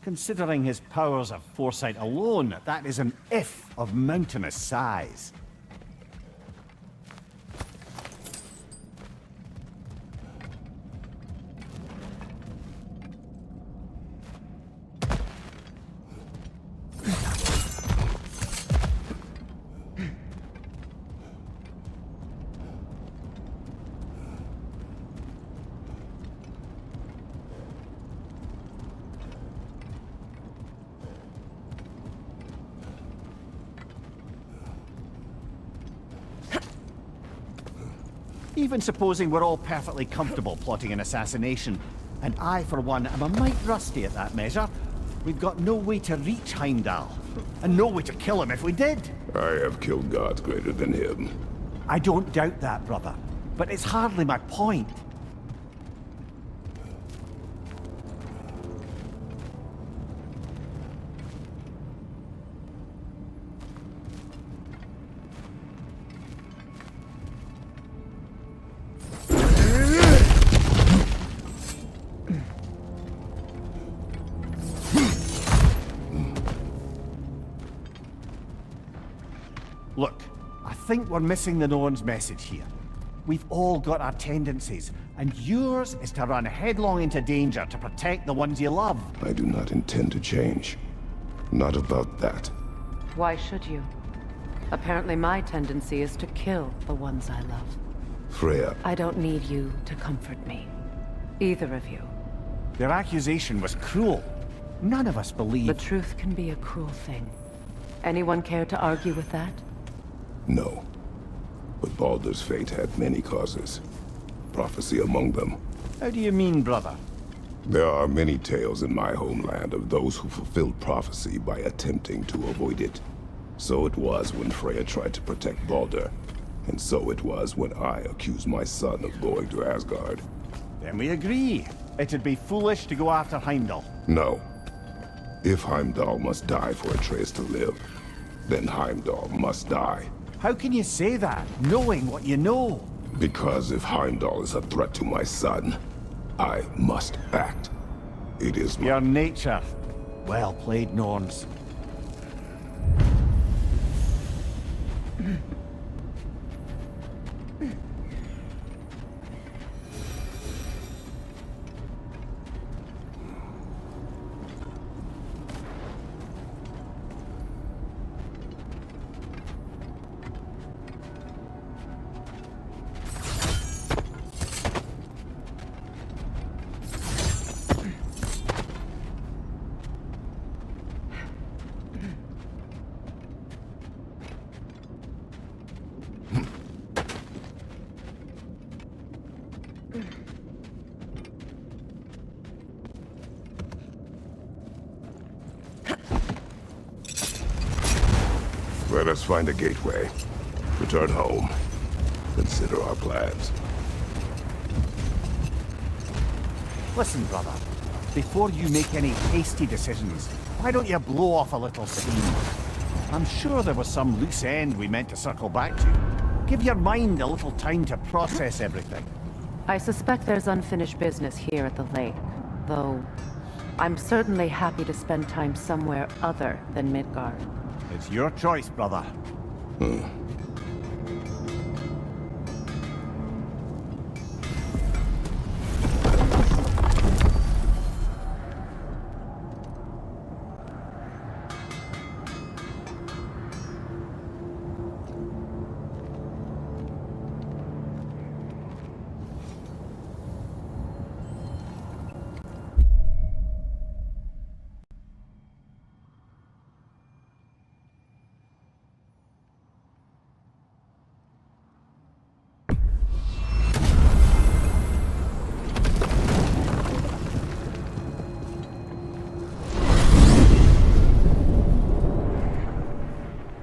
Considering his powers of foresight alone, that is an if of mountainous size. Even supposing we're all perfectly comfortable plotting an assassination, and I, for one, am a mite rusty at that measure, we've got no way to reach Heimdall, and no way to kill him if we did. I have killed gods greater than him. I don't doubt that, brother, but it's hardly my point. Look, I think we're missing the Norn's message here. We've all got our tendencies, and yours is to run headlong into danger to protect the ones you love. I do not intend to change. Not about that. Why should you? Apparently my tendency is to kill the ones I love. Freya. I don't need you to comfort me. Either of you. Their accusation was cruel. None of us believe... The truth can be a cruel thing. Anyone care to argue with that? No. But Baldur's fate had many causes. Prophecy among them. How do you mean, brother? There are many tales in my homeland of those who fulfilled prophecy by attempting to avoid it. So it was when Freya tried to protect Baldur. And so it was when I accused my son of going to Asgard. Then we agree. It'd be foolish to go after Heimdall. No. If Heimdall must die for Atreus to live, then Heimdall must die. How can you say that, knowing what you know? Because if Heimdall is a threat to my son, I must act. It is my... Your nature. Well played, Norns. Let us find a gateway. Return home. Consider our plans. Listen, brother. Before you make any hasty decisions, why don't you blow off a little steam? I'm sure there was some loose end we meant to circle back to. Give your mind a little time to process everything. I suspect there's unfinished business here at the lake, though I'm certainly happy to spend time somewhere other than Midgard. It's your choice, brother.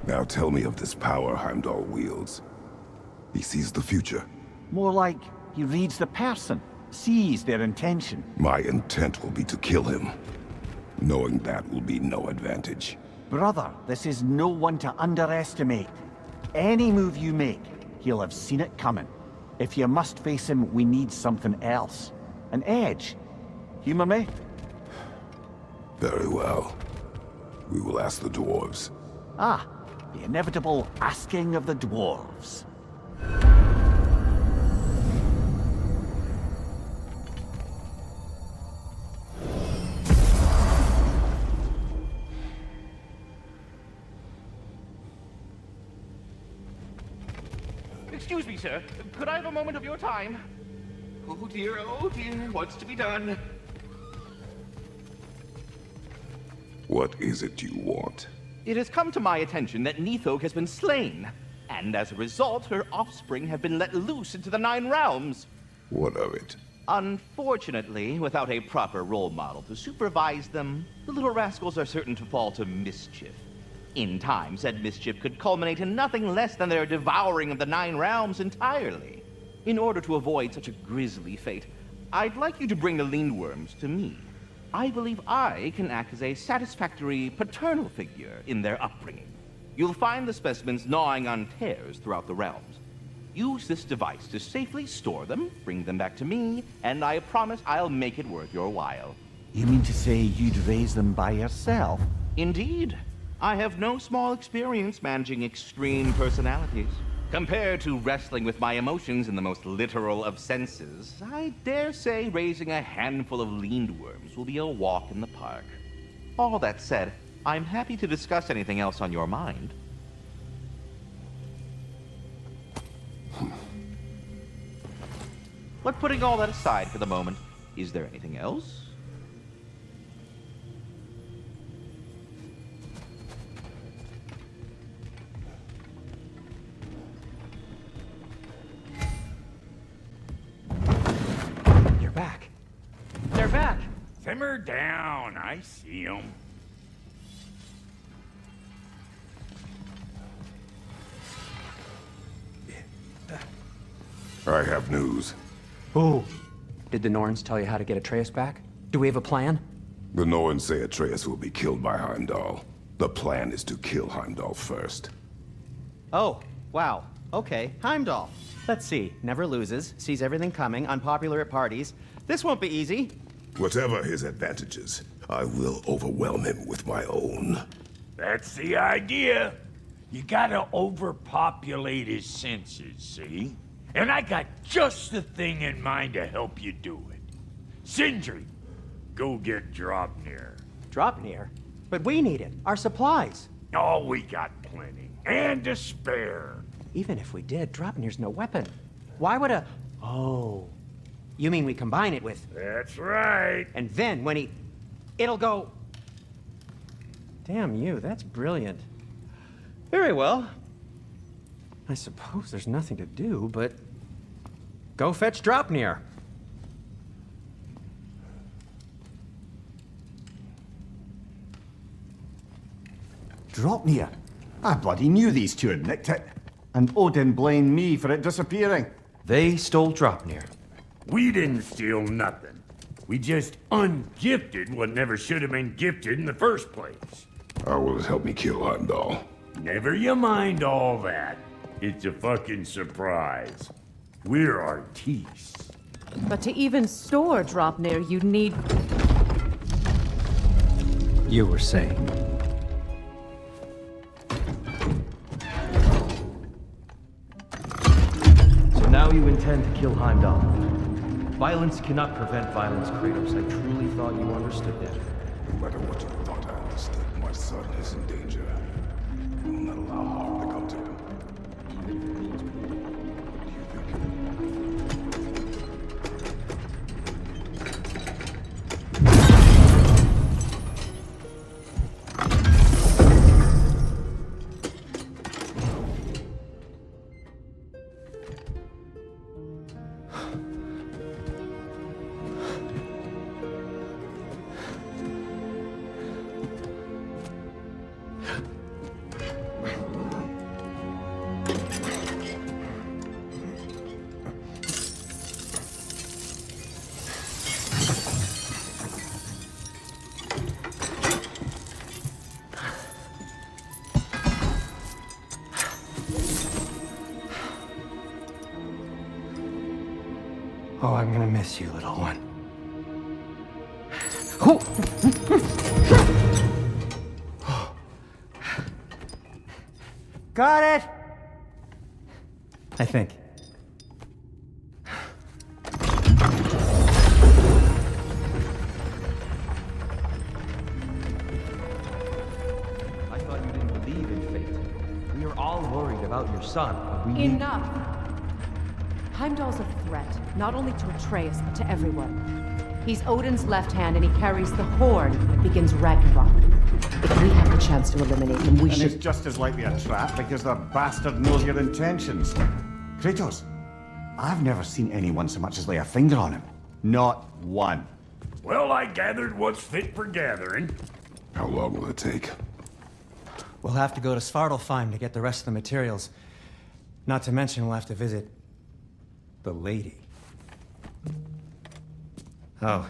Now tell me of this power Heimdall wields. He sees the future. More like he reads the person, sees their intention. My intent will be to kill him. Knowing that will be no advantage. Brother, this is no one to underestimate. Any move you make, he'll have seen it coming. If you must face him, we need something else. An edge. Humor me? Very well. We will ask the dwarves. Ah, the inevitable asking of the dwarves. Excuse me, sir. Could I have a moment of your time? Oh dear, what's to be done? What is it you want? It has come to my attention that Nithog has been slain, and as a result, her offspring have been let loose into the Nine Realms. What of it? Unfortunately, without a proper role model to supervise them, the little rascals are certain to fall to mischief. In time, said mischief could culminate in nothing less than their devouring of the Nine Realms entirely. In order to avoid such a grisly fate, I'd like you to bring the Lindworms to me. I believe I can act as a satisfactory paternal figure in their upbringing. You'll find the specimens gnawing on tears throughout the realms. Use this device to safely store them, bring them back to me, and I promise I'll make it worth your while. You mean to say you'd raise them by yourself? Indeed. I have no small experience managing extreme personalities. Compared to wrestling with my emotions in the most literal of senses, I dare say raising a handful of Lindworms will be a walk in the park. All that said, I'm happy to discuss anything else on your mind. But putting all that aside for the moment, is there anything else? Back. They're back! Simmer down, I see them. I have news. Oh. Did the Norns tell you how to get Atreus back? Do we have a plan? The Norns say Atreus will be killed by Heimdall. The plan is to kill Heimdall first. Oh, wow. Okay, Heimdall. Let's see. Never loses, sees everything coming, unpopular at parties. This won't be easy. Whatever his advantages, I will overwhelm him with my own. That's the idea. You gotta overpopulate his senses, see? And I got just the thing in mind to help you do it. Sindri, go get Draupnir. Draupnir? But we need it. Our supplies. Oh, we got plenty. And to spare. Even if we did, Draupnir's no weapon. Why would a... Oh. You mean we combine it with... That's right. And then when he... It'll go... Damn you, that's brilliant. Very well. I suppose there's nothing to do, but... Go fetch Draupnir. Draupnir? I bloody knew these two had nicked it. And Odin blamed me for it disappearing. They stole Draupnir. We didn't steal nothing. We just ungifted what never should have been gifted in the first place. How will it help me kill Heimdall? Never you mind all that. It's a fucking surprise. We're artistes. But to even store Dropnir, you'd need... You were saying. So now you intend to kill Heimdall. Violence cannot prevent violence, Kratos. I truly thought you understood that. No matter what you thought I understood, my son is in danger. We will not allow harm to come to him. Oh, I'm gonna miss you, little one. Got it! I think. I thought you didn't believe in fate. We are all worried about your son. But we need... Enough! Heimdall's a threat, not only to Atreus, but to everyone. He's Odin's left hand, and he carries the horn that begins Ragnarok. If we have the chance to eliminate him, we And should... it's just as likely a trap because the bastard knows your intentions. Kratos, I've never seen anyone so much as lay a finger on him. Not one. Well, I gathered what's fit for gathering. How long will it take? We'll have to go to Svartalfheim to get the rest of the materials. Not to mention we'll have to visit... the lady. Oh.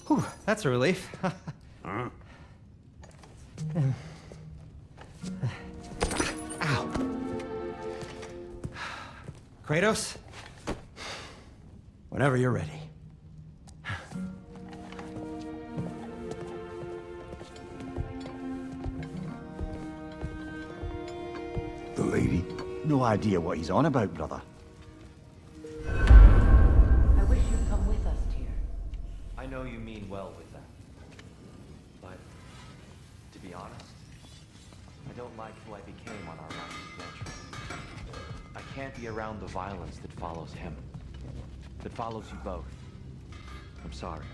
Whew, that's a relief. Huh? Ow. Kratos? Whenever you're ready. The lady? No idea what he's on about, brother. I wish you'd come with us, Tyr. I know you mean well with them. But, to be honest, I don't like who I became on our last adventure. I can't be around the violence that follows him. That follows you both. I'm sorry.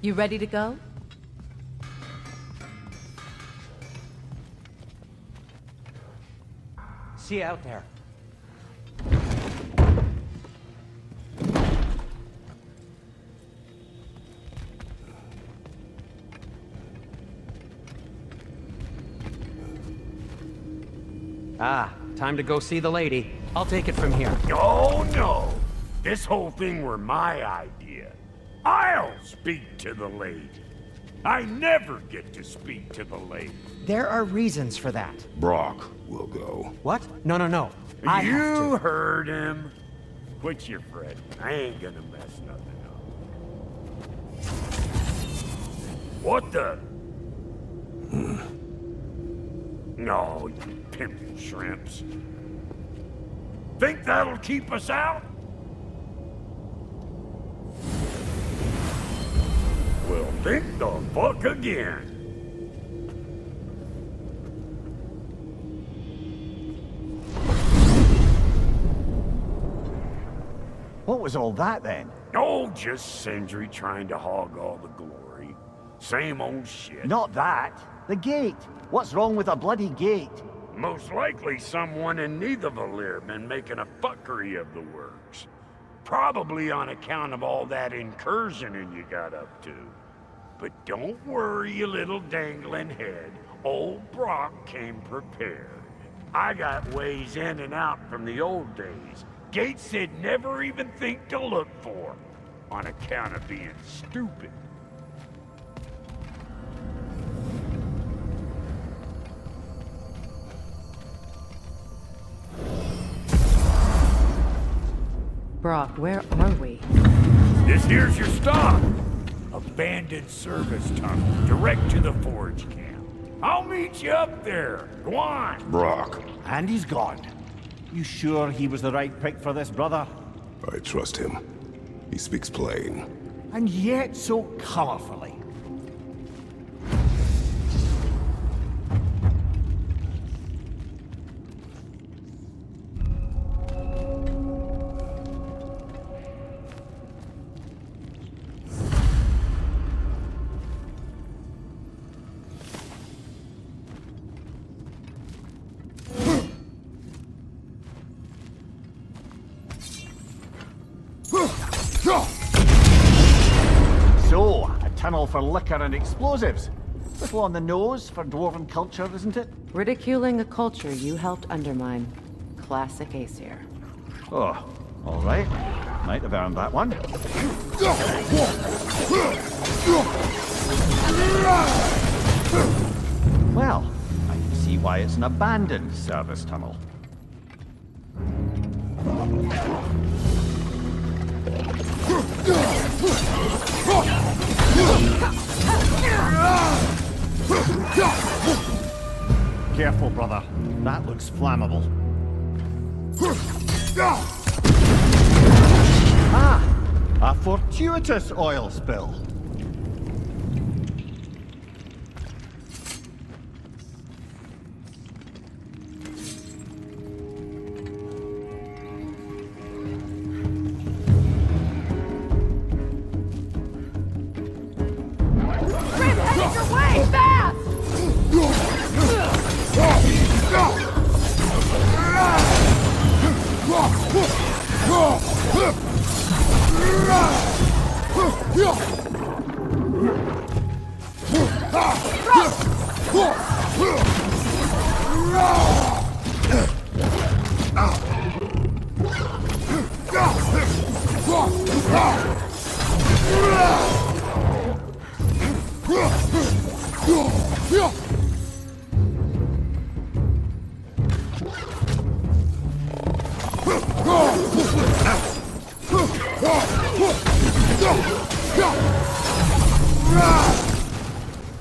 You ready to go? See you out there. Ah, time to go see the lady. I'll take it from here. Oh, no. This whole thing were my idea. I'll speak to the lady. I never get to speak to the lady. There are reasons for that. Brock will go. What? No, no, no. I have You to. heard him. Quit your fretting. I ain't gonna mess nothing up. What the? No, you pimpin' shrimps. Think that'll keep us out? Well, think the fuck again. What was all that then? Oh, just Sindri trying to hog all the glory. Same old shit. Not that. The gate. What's wrong with a bloody gate? Most likely someone in Nidavellir been making a fuckery of the works. Probably on account of all that incursioning you got up to. But don't worry, you little dangling head. Old Brock came prepared. I got ways in and out from the old days. gates they'd never even think to look for, on account of being stupid. Brock, where are we? This here's your stop. Abandoned service tunnel, direct to the forge camp. I'll meet you up there. Go on. Brock. And he's gone. You sure he was the right pick for this, brother? I trust him. He speaks plain. And yet so colorfully. So, a tunnel for liquor and explosives. Little on the nose for dwarven culture, isn't it? Ridiculing a culture you helped undermine. Classic Aesir. Oh, all right. Might have earned that one. Well, I can see why it's an abandoned service tunnel. Careful, brother. That looks flammable. Ah! A fortuitous oil spill.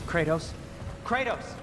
Kratos? Kratos!